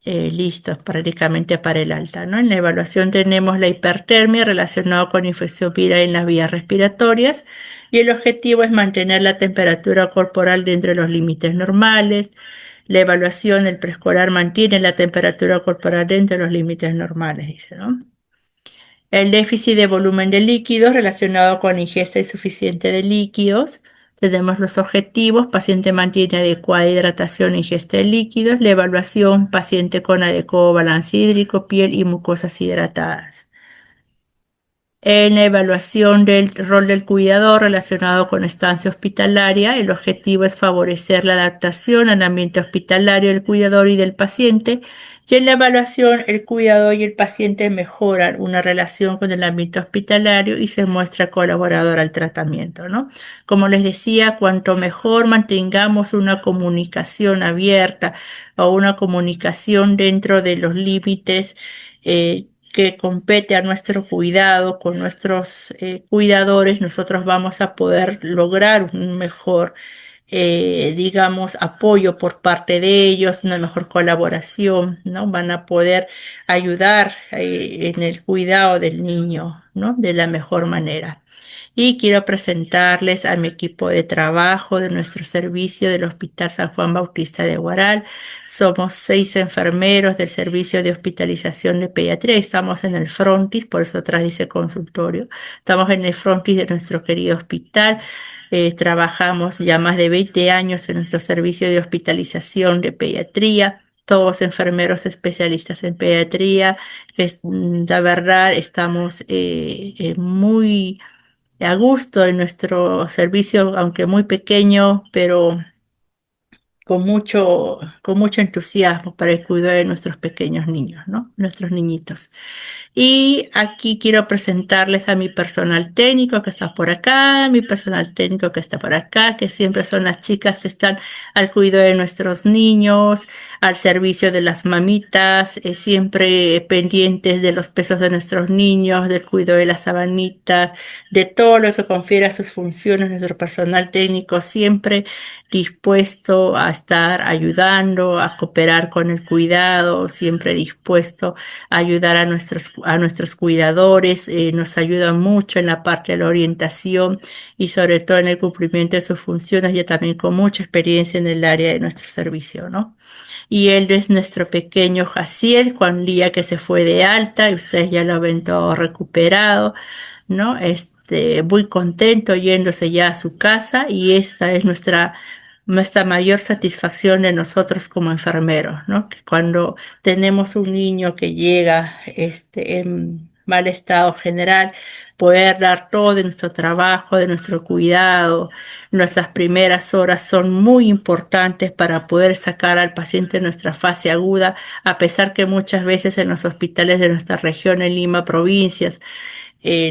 listo prácticamente para el alta, ¿no? En la evaluación tenemos la hipertermia relacionada con infección viral en las vías respiratorias, y el objetivo es mantener la temperatura corporal dentro de los límites normales. La evaluación del preescolar mantiene la temperatura corporal dentro de los límites normales, dice, ¿no? El déficit de volumen de líquidos relacionado con ingesta insuficiente de líquidos. Tenemos los objetivos: paciente mantiene adecuada hidratación e ingesta de líquidos. La evaluación: paciente con adecuado balance hídrico, piel y mucosas hidratadas. En la evaluación del rol del cuidador relacionado con estancia hospitalaria, el objetivo es favorecer la adaptación al ambiente hospitalario del cuidador y del paciente. Y en la evaluación, el cuidador y el paciente mejoran una relación con el ambiente hospitalario y se muestra colaborador al tratamiento, ¿no? Como les decía, cuanto mejor mantengamos una comunicación abierta o una comunicación dentro de los límites que compete a nuestro cuidado, con nuestros cuidadores, nosotros vamos a poder lograr un mejor, digamos, apoyo por parte de ellos, una mejor colaboración, ¿no? Van a poder ayudar en el cuidado del niño, ¿no? De la mejor manera. Y quiero presentarles a mi equipo de trabajo de nuestro servicio del Hospital San Juan Bautista de Huaral. Somos 6 enfermeros del servicio de hospitalización de pediatría. Estamos en el frontis, por eso atrás dice consultorio. Estamos en el frontis de nuestro querido hospital. Trabajamos ya más de 20 años en nuestro servicio de hospitalización de pediatría. Todos enfermeros especialistas en pediatría. La verdad, estamos muy a gusto en nuestro servicio, aunque muy pequeño, pero con mucho entusiasmo para el cuidado de nuestros pequeños niños, ¿no? Nuestros niñitos. Y aquí quiero presentarles a mi personal técnico que está por acá, mi personal técnico que está por acá, que siempre son las chicas que están al cuidado de nuestros niños, al servicio de las mamitas, siempre pendientes de los pesos de nuestros niños, del cuidado de las sabanitas, de todo lo que confiere a sus funciones, nuestro personal técnico siempre dispuesto a estar ayudando, a cooperar con el cuidado, siempre dispuesto a ayudar a nuestros cuidadores, nos ayuda mucho en la parte de la orientación y sobre todo en el cumplimiento de sus funciones, ya también con mucha experiencia en el área de nuestro servicio, ¿no? Y él es nuestro pequeño Jaciel, Juan Lía, que se fue de alta y ustedes ya lo ven todo recuperado, ¿no? Muy contento yéndose ya a su casa y esta es nuestra mayor satisfacción de nosotros como enfermeros, ¿no? Que cuando tenemos un niño que llega en mal estado general, poder dar todo de nuestro trabajo, de nuestro cuidado. Nuestras primeras horas son muy importantes para poder sacar al paciente de nuestra fase aguda, a pesar que muchas veces en los hospitales de nuestra región, en Lima, provincias,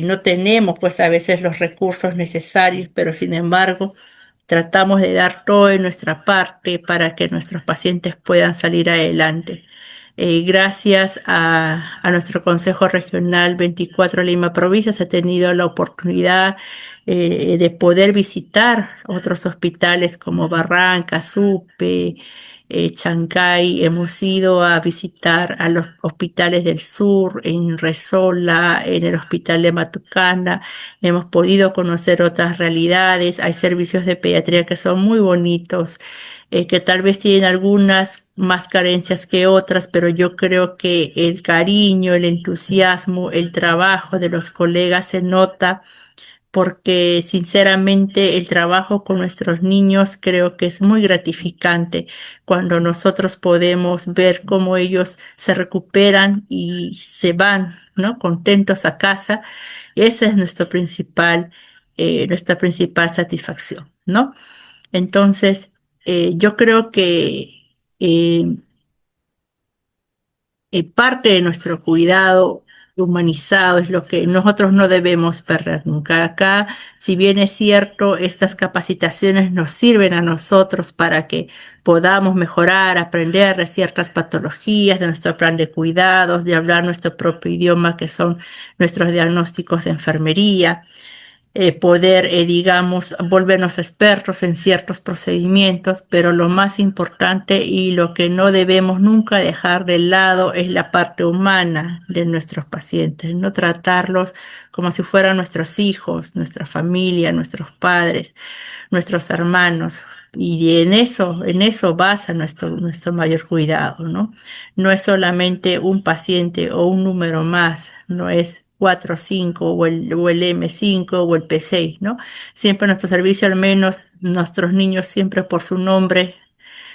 no tenemos pues a veces los recursos necesarios, pero sin embargo tratamos de dar todo de nuestra parte para que nuestros pacientes puedan salir adelante. Gracias a nuestro Consejo Regional 24 Lima Provincias he tenido la oportunidad de poder visitar otros hospitales como Barranca, Supe, Chancay. Hemos ido a visitar a los hospitales del sur, en Resola, en el hospital de Matucana. Hemos podido conocer otras realidades. Hay servicios de pediatría que son muy bonitos, que tal vez tienen algunas más carencias que otras, pero yo creo que el cariño, el entusiasmo, el trabajo de los colegas se nota porque sinceramente el trabajo con nuestros niños creo que es muy gratificante cuando nosotros podemos ver cómo ellos se recuperan y se van, ¿no? Contentos a casa. Esa es nuestra principal satisfacción, ¿no? Entonces, yo creo que parte de nuestro cuidado humanizado es lo que nosotros no debemos perder nunca. Acá, si bien es cierto, estas capacitaciones nos sirven a nosotros para que podamos mejorar, aprender de ciertas patologías, de nuestro plan de cuidados, de hablar nuestro propio idioma, que son nuestros diagnósticos de enfermería, poder, digamos, volvernos expertos en ciertos procedimientos, pero lo más importante y lo que no debemos nunca dejar de lado es la parte humana de nuestros pacientes, no tratarlos como si fueran nuestros hijos, nuestra familia, nuestros padres, nuestros hermanos. Y en eso basa nuestro mayor cuidado, ¿no? No es solamente un paciente o un número más, no es 4 5 o el M5 o el P6, ¿no? Siempre nuestro servicio, al menos nuestros niños siempre por su nombre.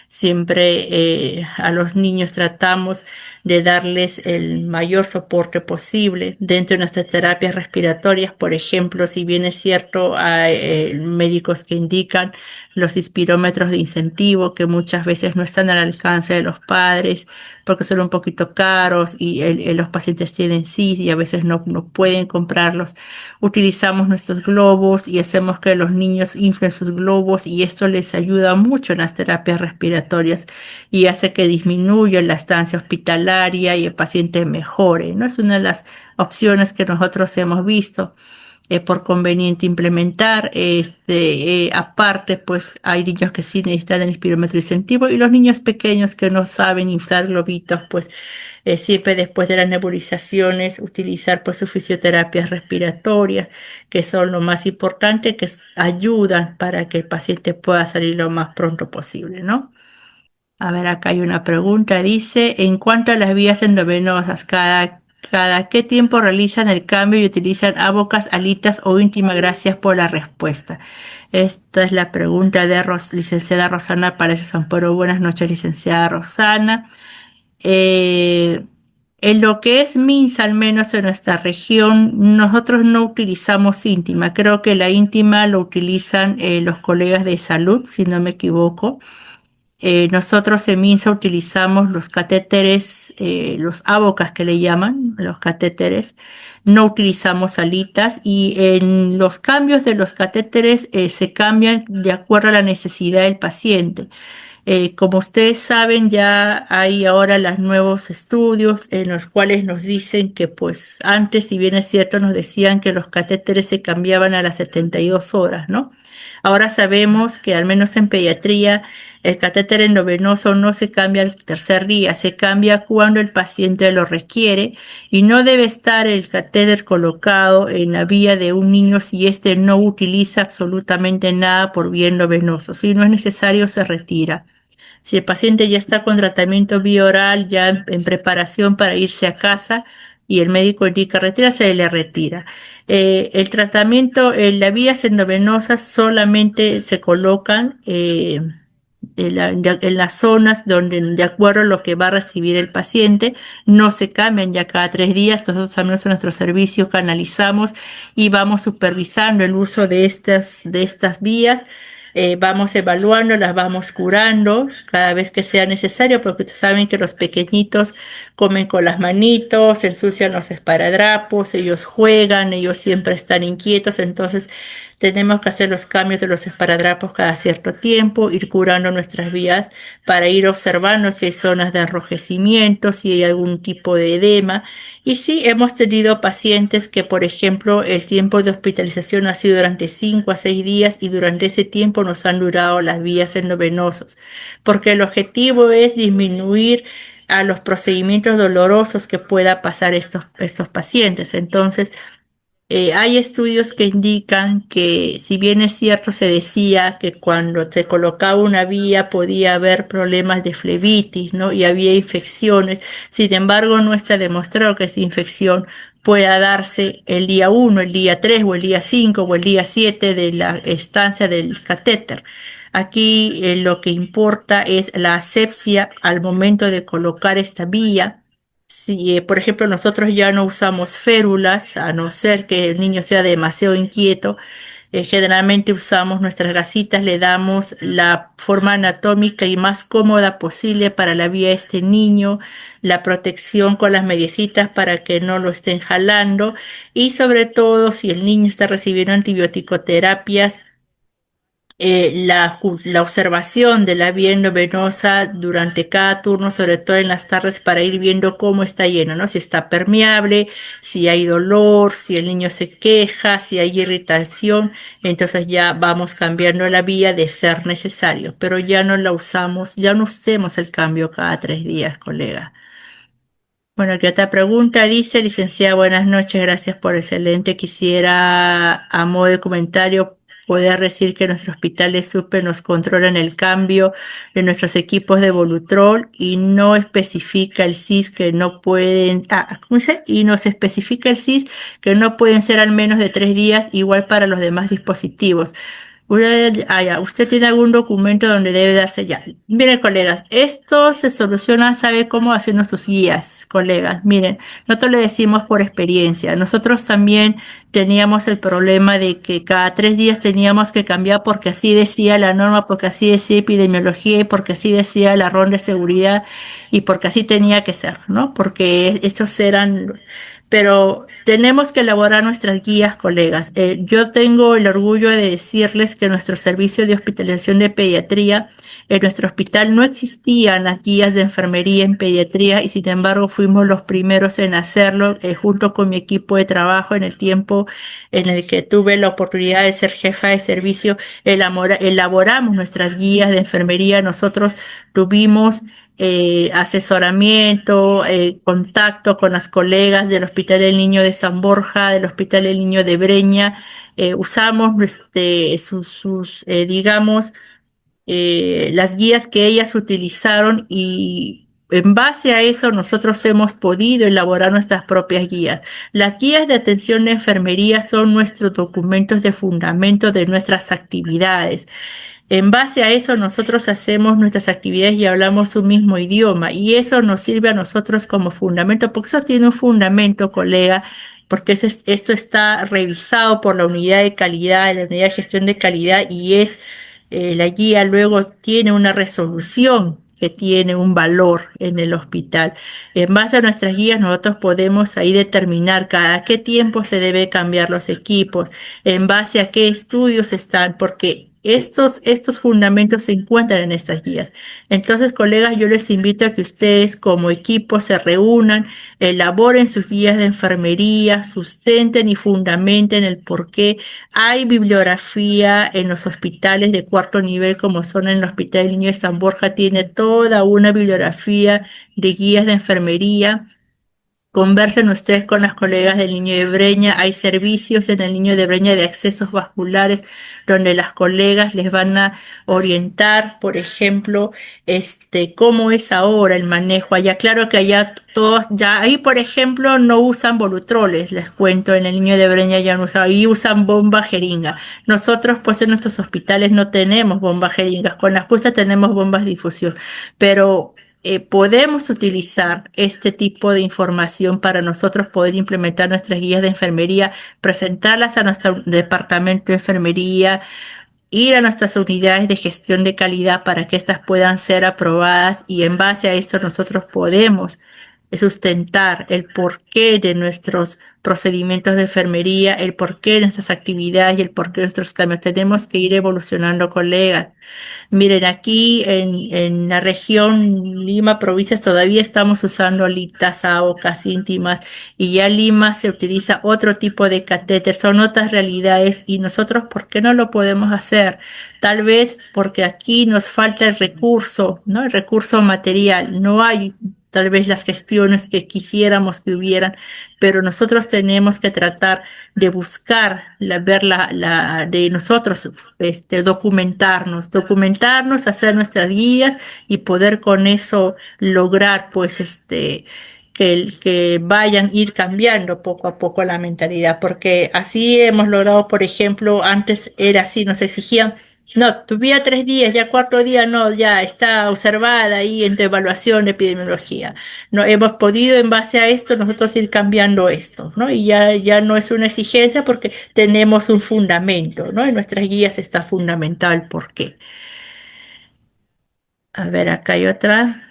Siempre a los niños tratamos de darles el mayor soporte posible dentro de nuestras terapias respiratorias. Por ejemplo, si bien es cierto, hay médicos que indican los inspirómetros de incentivo que muchas veces no están al alcance de los padres porque son un poquito caros y los pacientes tienen CIS y a veces no pueden comprarlos. Utilizamos nuestros globos y hacemos que los niños inflen sus globos y esto les ayuda mucho en las terapias respiratorias y hace que disminuya la estancia hospitalaria y el paciente mejore, ¿no? Es una de las opciones que nosotros hemos visto por conveniente implementar. Aparte, pues hay niños que sí necesitan el inspirómetro incentivo y los niños pequeños que no saben inflar globitos, pues siempre después de las nebulizaciones utilizar pues sus fisioterapias respiratorias, que son lo más importante, que ayudan para que el paciente pueda salir lo más pronto posible, ¿no? A ver, acá hay una pregunta, dice, en cuanto a las vías endovenosas, cada qué tiempo realizan el cambio y utilizan abocas, alitas o íntima. Gracias por la respuesta. Esta es la pregunta de licenciada Rosana Palacios Amparo. Buenas noches, licenciada Rosana. Eh, en lo que es MINSA, al menos en nuestra región, nosotros no utilizamos íntima. Creo que la íntima lo utilizan los colegas de salud, si no me equivoco. Nosotros en MINSA utilizamos los catéteres, los abocas que le llaman, los catéteres. No utilizamos alitas y en los cambios de los catéteres se cambian de acuerdo a la necesidad del paciente. Como ustedes saben, ya hay ahora los nuevos estudios en los cuales nos dicen que, pues, antes, si bien es cierto, nos decían que los catéteres se cambiaban a las 72 horas, ¿no? Ahora sabemos que, al menos en pediatría, el catéter endovenoso no se cambia al tercer día, se cambia cuando el paciente lo requiere y no debe estar el catéter colocado en la vía de un niño si éste no utiliza absolutamente nada por vía endovenoso. Si no es necesario, se retira. Si el paciente ya está con tratamiento bioral, ya en preparación para irse a casa y el médico indica retira, se le retira. El tratamiento, las vías endovenosas solamente se colocan en las zonas donde, de acuerdo a lo que va a recibir el paciente, no se cambian ya cada 3 días. Nosotros al menos en nuestro servicio canalizamos y vamos supervisando el uso de estas vías. Vamos evaluando, las vamos curando cada vez que sea necesario, porque ustedes saben que los pequeñitos comen con las manitos, ensucian los esparadrapos, ellos juegan, ellos siempre están inquietos, entonces tenemos que hacer los cambios de los esparadrapos cada cierto tiempo, ir curando nuestras vías para ir observando si hay zonas de enrojecimiento, si hay algún tipo de edema. Y sí, hemos tenido pacientes que, por ejemplo, el tiempo de hospitalización ha sido durante 5 a 6 días y durante ese tiempo nos han durado las vías endovenosos, porque el objetivo es disminuir a los procedimientos dolorosos que pueda pasar estos pacientes. Entonces, hay estudios que indican que, si bien es cierto, se decía que cuando se colocaba una vía podía haber problemas de flebitis, ¿no? Y había infecciones. Sin embargo, no está demostrado que esa infección pueda darse el día 1, el día 3 o el día 5 o el día 7 de la estancia del catéter. Aquí lo que importa es la asepsia al momento de colocar esta vía. Si, por ejemplo, nosotros ya no usamos férulas, a no ser que el niño sea demasiado inquieto, generalmente usamos nuestras gasitas, le damos la forma anatómica y más cómoda posible para la vía de este niño, la protección con las mediecitas para que no lo estén jalando y, sobre todo, si el niño está recibiendo antibioticoterapias, la observación de la vía endovenosa durante cada turno, sobre todo en las tardes, para ir viendo cómo está lleno, ¿no? Si está permeable, si hay dolor, si el niño se queja, si hay irritación, entonces ya vamos cambiando la vía de ser necesario, pero ya no la usamos, ya no usemos el cambio cada 3 días, colega. Bueno, que otra pregunta dice, licenciada, buenas noches, gracias por excelente. Quisiera, a modo de comentario, poder decir que nuestro hospital de SUPE nos controlan el cambio de nuestros equipos de Volutrol y no especifica el CIS que no pueden, ¿cómo dice? Y nos especifica el CIS que no pueden ser al menos de 3 días, igual para los demás dispositivos. Usted tiene algún documento donde debe darse ya. Miren, colegas, esto se soluciona, ¿sabe cómo? Haciendo sus guías, colegas. Miren, nosotros le decimos por experiencia. Nosotros también teníamos el problema de que cada 3 días teníamos que cambiar porque así decía la norma, porque así decía epidemiología y porque así decía la ronda de seguridad y porque así tenía que ser, ¿no? Porque estos eran... Pero tenemos que elaborar nuestras guías, colegas. Yo tengo el orgullo de decirles que nuestro servicio de hospitalización de pediatría, en nuestro hospital no existían las guías de enfermería en pediatría y, sin embargo, fuimos los primeros en hacerlo, junto con mi equipo de trabajo en el tiempo en el que tuve la oportunidad de ser jefa de servicio. Elaboramos nuestras guías de enfermería. Nosotros tuvimos asesoramiento, contacto con las colegas del Hospital del Niño de San Borja, del Hospital del Niño de Breña. Usamos digamos, las guías que ellas utilizaron y en base a eso nosotros hemos podido elaborar nuestras propias guías. Las guías de atención de enfermería son nuestros documentos de fundamento de nuestras actividades. En base a eso nosotros hacemos nuestras actividades y hablamos un mismo idioma y eso nos sirve a nosotros como fundamento, porque eso tiene un fundamento, colega, porque esto está revisado por la unidad de calidad, la unidad de gestión de calidad y es La guía luego tiene una resolución que tiene un valor en el hospital. En base a nuestras guías, nosotros podemos ahí determinar cada qué tiempo se debe cambiar los equipos, en base a qué estudios están, porque estos fundamentos se encuentran en estas guías. Entonces, colegas, yo les invito a que ustedes como equipo se reúnan, elaboren sus guías de enfermería, sustenten y fundamenten el por qué. Hay bibliografía en los hospitales de cuarto nivel, como son en el Hospital del Niño de San Borja, tiene toda una bibliografía de guías de enfermería. Conversen ustedes con las colegas del Niño de Breña. Hay servicios en el Niño de Breña de accesos vasculares donde las colegas les van a orientar, por ejemplo, cómo es ahora el manejo allá. Claro que allá todos, ya ahí, por ejemplo, no usan volutroles, les cuento, en el Niño de Breña ya no usan, ahí usan bomba jeringa. Nosotros, pues, en nuestros hospitales no tenemos bombas jeringas, con las CUSA tenemos bombas de difusión, pero podemos utilizar este tipo de información para nosotros poder implementar nuestras guías de enfermería, presentarlas a nuestro departamento de enfermería, ir a nuestras unidades de gestión de calidad para que éstas puedan ser aprobadas, y en base a eso nosotros podemos sustentar el porqué de nuestros procedimientos de enfermería, el porqué de nuestras actividades y el porqué de nuestros cambios. Tenemos que ir evolucionando, colegas. Miren, aquí en la región Lima, provincias, todavía estamos usando alitas, AOCAS íntimas, y ya en Lima se utiliza otro tipo de catéter, son otras realidades, y nosotros, ¿por qué no lo podemos hacer? Tal vez porque aquí nos falta el recurso, ¿no? El recurso material, no hay tal vez las gestiones que quisiéramos que hubieran, pero nosotros tenemos que tratar de buscar, ver de nosotros, documentarnos, hacer nuestras guías y poder con eso lograr, pues, que vayan a ir cambiando poco a poco la mentalidad, porque así hemos logrado, por ejemplo, antes era así, nos exigían, no, tuvía 3 días, ya 4 días, no, ya está observada ahí en tu evaluación de epidemiología. No hemos podido en base a esto nosotros ir cambiando esto, ¿no? Y ya no es una exigencia porque tenemos un fundamento, ¿no? En nuestras guías está fundamentado el por qué. A ver, acá hay otra.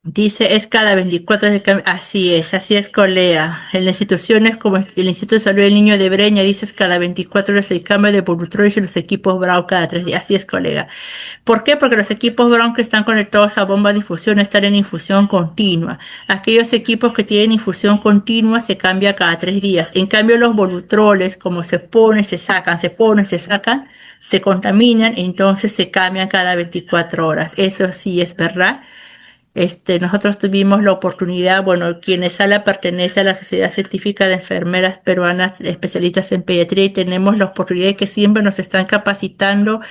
Dice, es cada 24 del cambio. Así es, colega. En las instituciones como el Instituto de Salud del Niño de Breña, dice es cada 24 horas el cambio de voluntarios y los equipos Brown cada 3 días. Así es, colega. ¿Por qué? Porque los equipos Brown que están conectados a bomba de infusión están en infusión continua. Aquellos equipos que tienen infusión continua se cambia cada 3 días. En cambio, los volutroles, como se ponen, se sacan, se ponen, se sacan, se contaminan, entonces se cambian cada 24 horas. Eso sí es verdad. Nosotros tuvimos la oportunidad, bueno, quienes Sala pertenece a la Sociedad Científica de Enfermeras Peruanas especialistas en pediatría, y tenemos la oportunidad de que siempre nos están capacitando,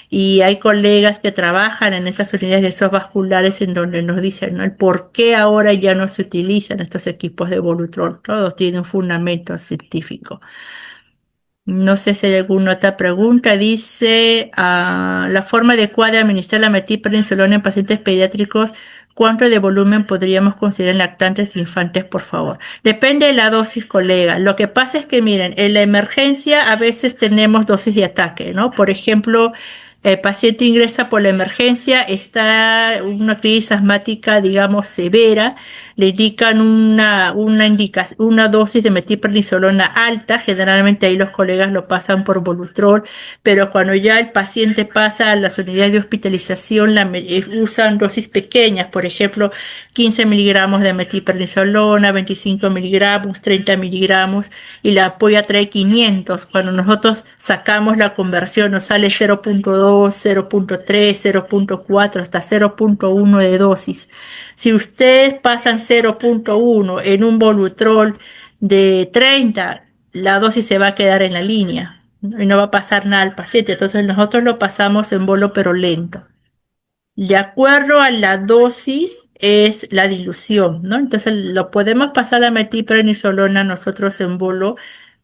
y hay colegas que trabajan en estas unidades de esos vasculares en donde nos dicen, ¿no?, el por qué ahora ya no se utilizan estos equipos de Volutrol. Todos tienen un fundamento científico. No sé si hay alguna otra pregunta. Dice, la forma adecuada de administrar la metilprednisolona en pacientes pediátricos, ¿cuánto de volumen podríamos considerar en lactantes e infantes, por favor? Depende de la dosis, colega. Lo que pasa es que, miren, en la emergencia a veces tenemos dosis de ataque, ¿no? Por ejemplo, el paciente ingresa por la emergencia, está una crisis asmática, digamos, severa, le indican una dosis de metilprednisolona alta. Generalmente ahí los colegas lo pasan por Volutrol, pero cuando ya el paciente pasa a las unidades de hospitalización, usan dosis pequeñas, por ejemplo, 15 miligramos de metilprednisolona, 25 miligramos, 30 miligramos, y la apoya trae 500. Cuando nosotros sacamos la conversión nos sale 0.2, 0.3, 0.4, hasta 0.1 de dosis. Si ustedes pasan 0.1 en un Volutrol de 30, la dosis se va a quedar en la línea, ¿no? Y no va a pasar nada al paciente. Entonces nosotros lo pasamos en bolo pero lento. De acuerdo a la dosis es la dilución, ¿no? Entonces lo podemos pasar la metilprednisolona nosotros en bolo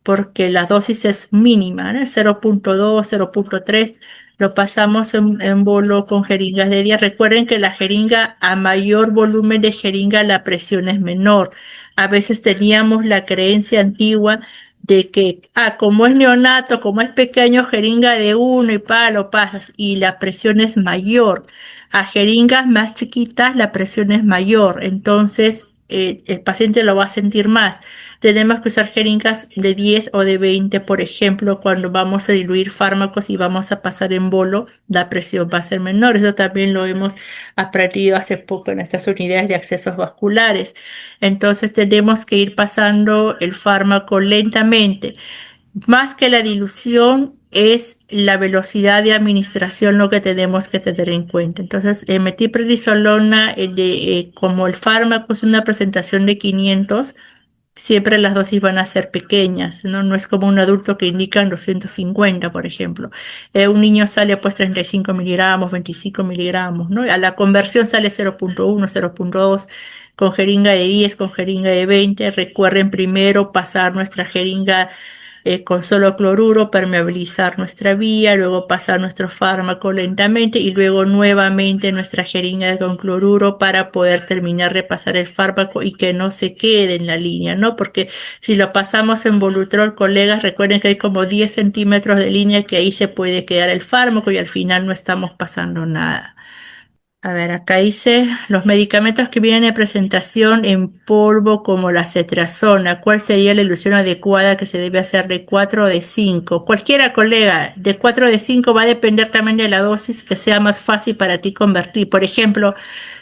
porque la dosis es mínima, ¿no? 0.2, 0.3. Lo pasamos en bolo con jeringas de día. Recuerden que la jeringa, a mayor volumen de jeringa, la presión es menor. A veces teníamos la creencia antigua de que, como es neonato, como es pequeño, jeringa de uno y lo pasas y la presión es mayor. A jeringas más chiquitas la presión es mayor, entonces el paciente lo va a sentir más. Tenemos que usar jeringas de 10 o de 20, por ejemplo, cuando vamos a diluir fármacos y vamos a pasar en bolo, la presión va a ser menor. Eso también lo hemos aprendido hace poco en estas unidades de accesos vasculares. Entonces tenemos que ir pasando el fármaco lentamente. Más que la dilución es la velocidad de administración lo que tenemos que tener en cuenta. Entonces, metiprednisolona, como el fármaco es una presentación de 500, siempre las dosis van a ser pequeñas, ¿no? No es como un adulto que indican 250, por ejemplo. Un niño sale pues 35 miligramos, 25 miligramos, ¿no? A la conversión sale 0.1, 0.2, con jeringa de 10, con jeringa de 20. Recuerden primero pasar nuestra jeringa con solo cloruro, permeabilizar nuestra vía, luego pasar nuestro fármaco lentamente y luego nuevamente nuestra jeringa con cloruro para poder terminar de pasar el fármaco y que no se quede en la línea, ¿no? Porque si lo pasamos en Volutrol, colegas, recuerden que hay como 10 centímetros de línea que ahí se puede quedar el fármaco y al final no estamos pasando nada. A ver, acá dice los medicamentos que vienen en presentación en polvo como la cetrazona. ¿Cuál sería la ilusión adecuada que se debe hacer de 4 o de 5? Cualquiera, colega, de 4 o de 5 va a depender también de la dosis que sea más fácil para ti convertir. Por ejemplo,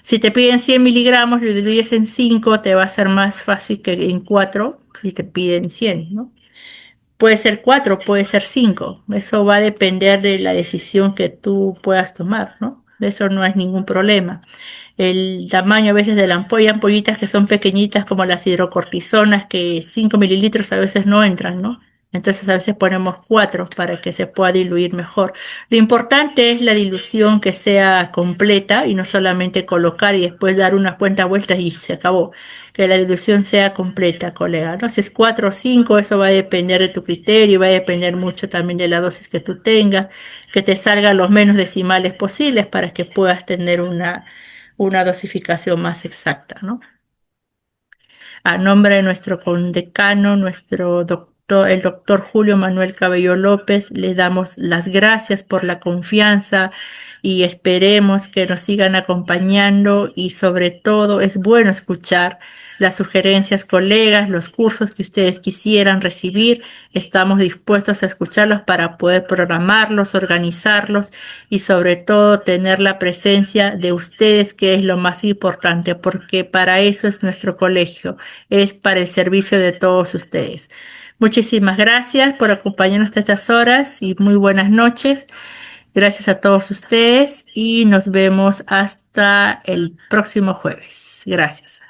si te piden 100 miligramos, lo diluyes en 5, te va a ser más fácil que en 4 si te piden 100, ¿no? Puede ser 4, puede ser 5. Eso va a depender de la decisión que tú puedas tomar, ¿no? De eso no es ningún problema. El tamaño a veces de la ampolla, ampollitas que son pequeñitas como las hidrocortisonas, que 5 mililitros a veces no entran, ¿no? Entonces a veces ponemos 4 para que se pueda diluir mejor. Lo importante es la dilución que sea completa y no solamente colocar y después dar unas cuantas vueltas y se acabó. Que la dilución sea completa, colega, ¿no? Si es 4 o 5, eso va a depender de tu criterio, va a depender mucho también de la dosis que tú tengas, que te salgan los menos decimales posibles para que puedas tener una dosificación más exacta, ¿no? A nombre de nuestro condecano, nuestro doctor, el doctor Julio Manuel Cabello López, le damos las gracias por la confianza y esperemos que nos sigan acompañando y sobre todo es bueno escuchar las sugerencias, colegas, los cursos que ustedes quisieran recibir. Estamos dispuestos a escucharlos para poder programarlos, organizarlos y sobre todo tener la presencia de ustedes, que es lo más importante, porque para eso es nuestro colegio, es para el servicio de todos ustedes. Muchísimas gracias por acompañarnos a estas horas y muy buenas noches. Gracias a todos ustedes y nos vemos hasta el próximo jueves. Gracias.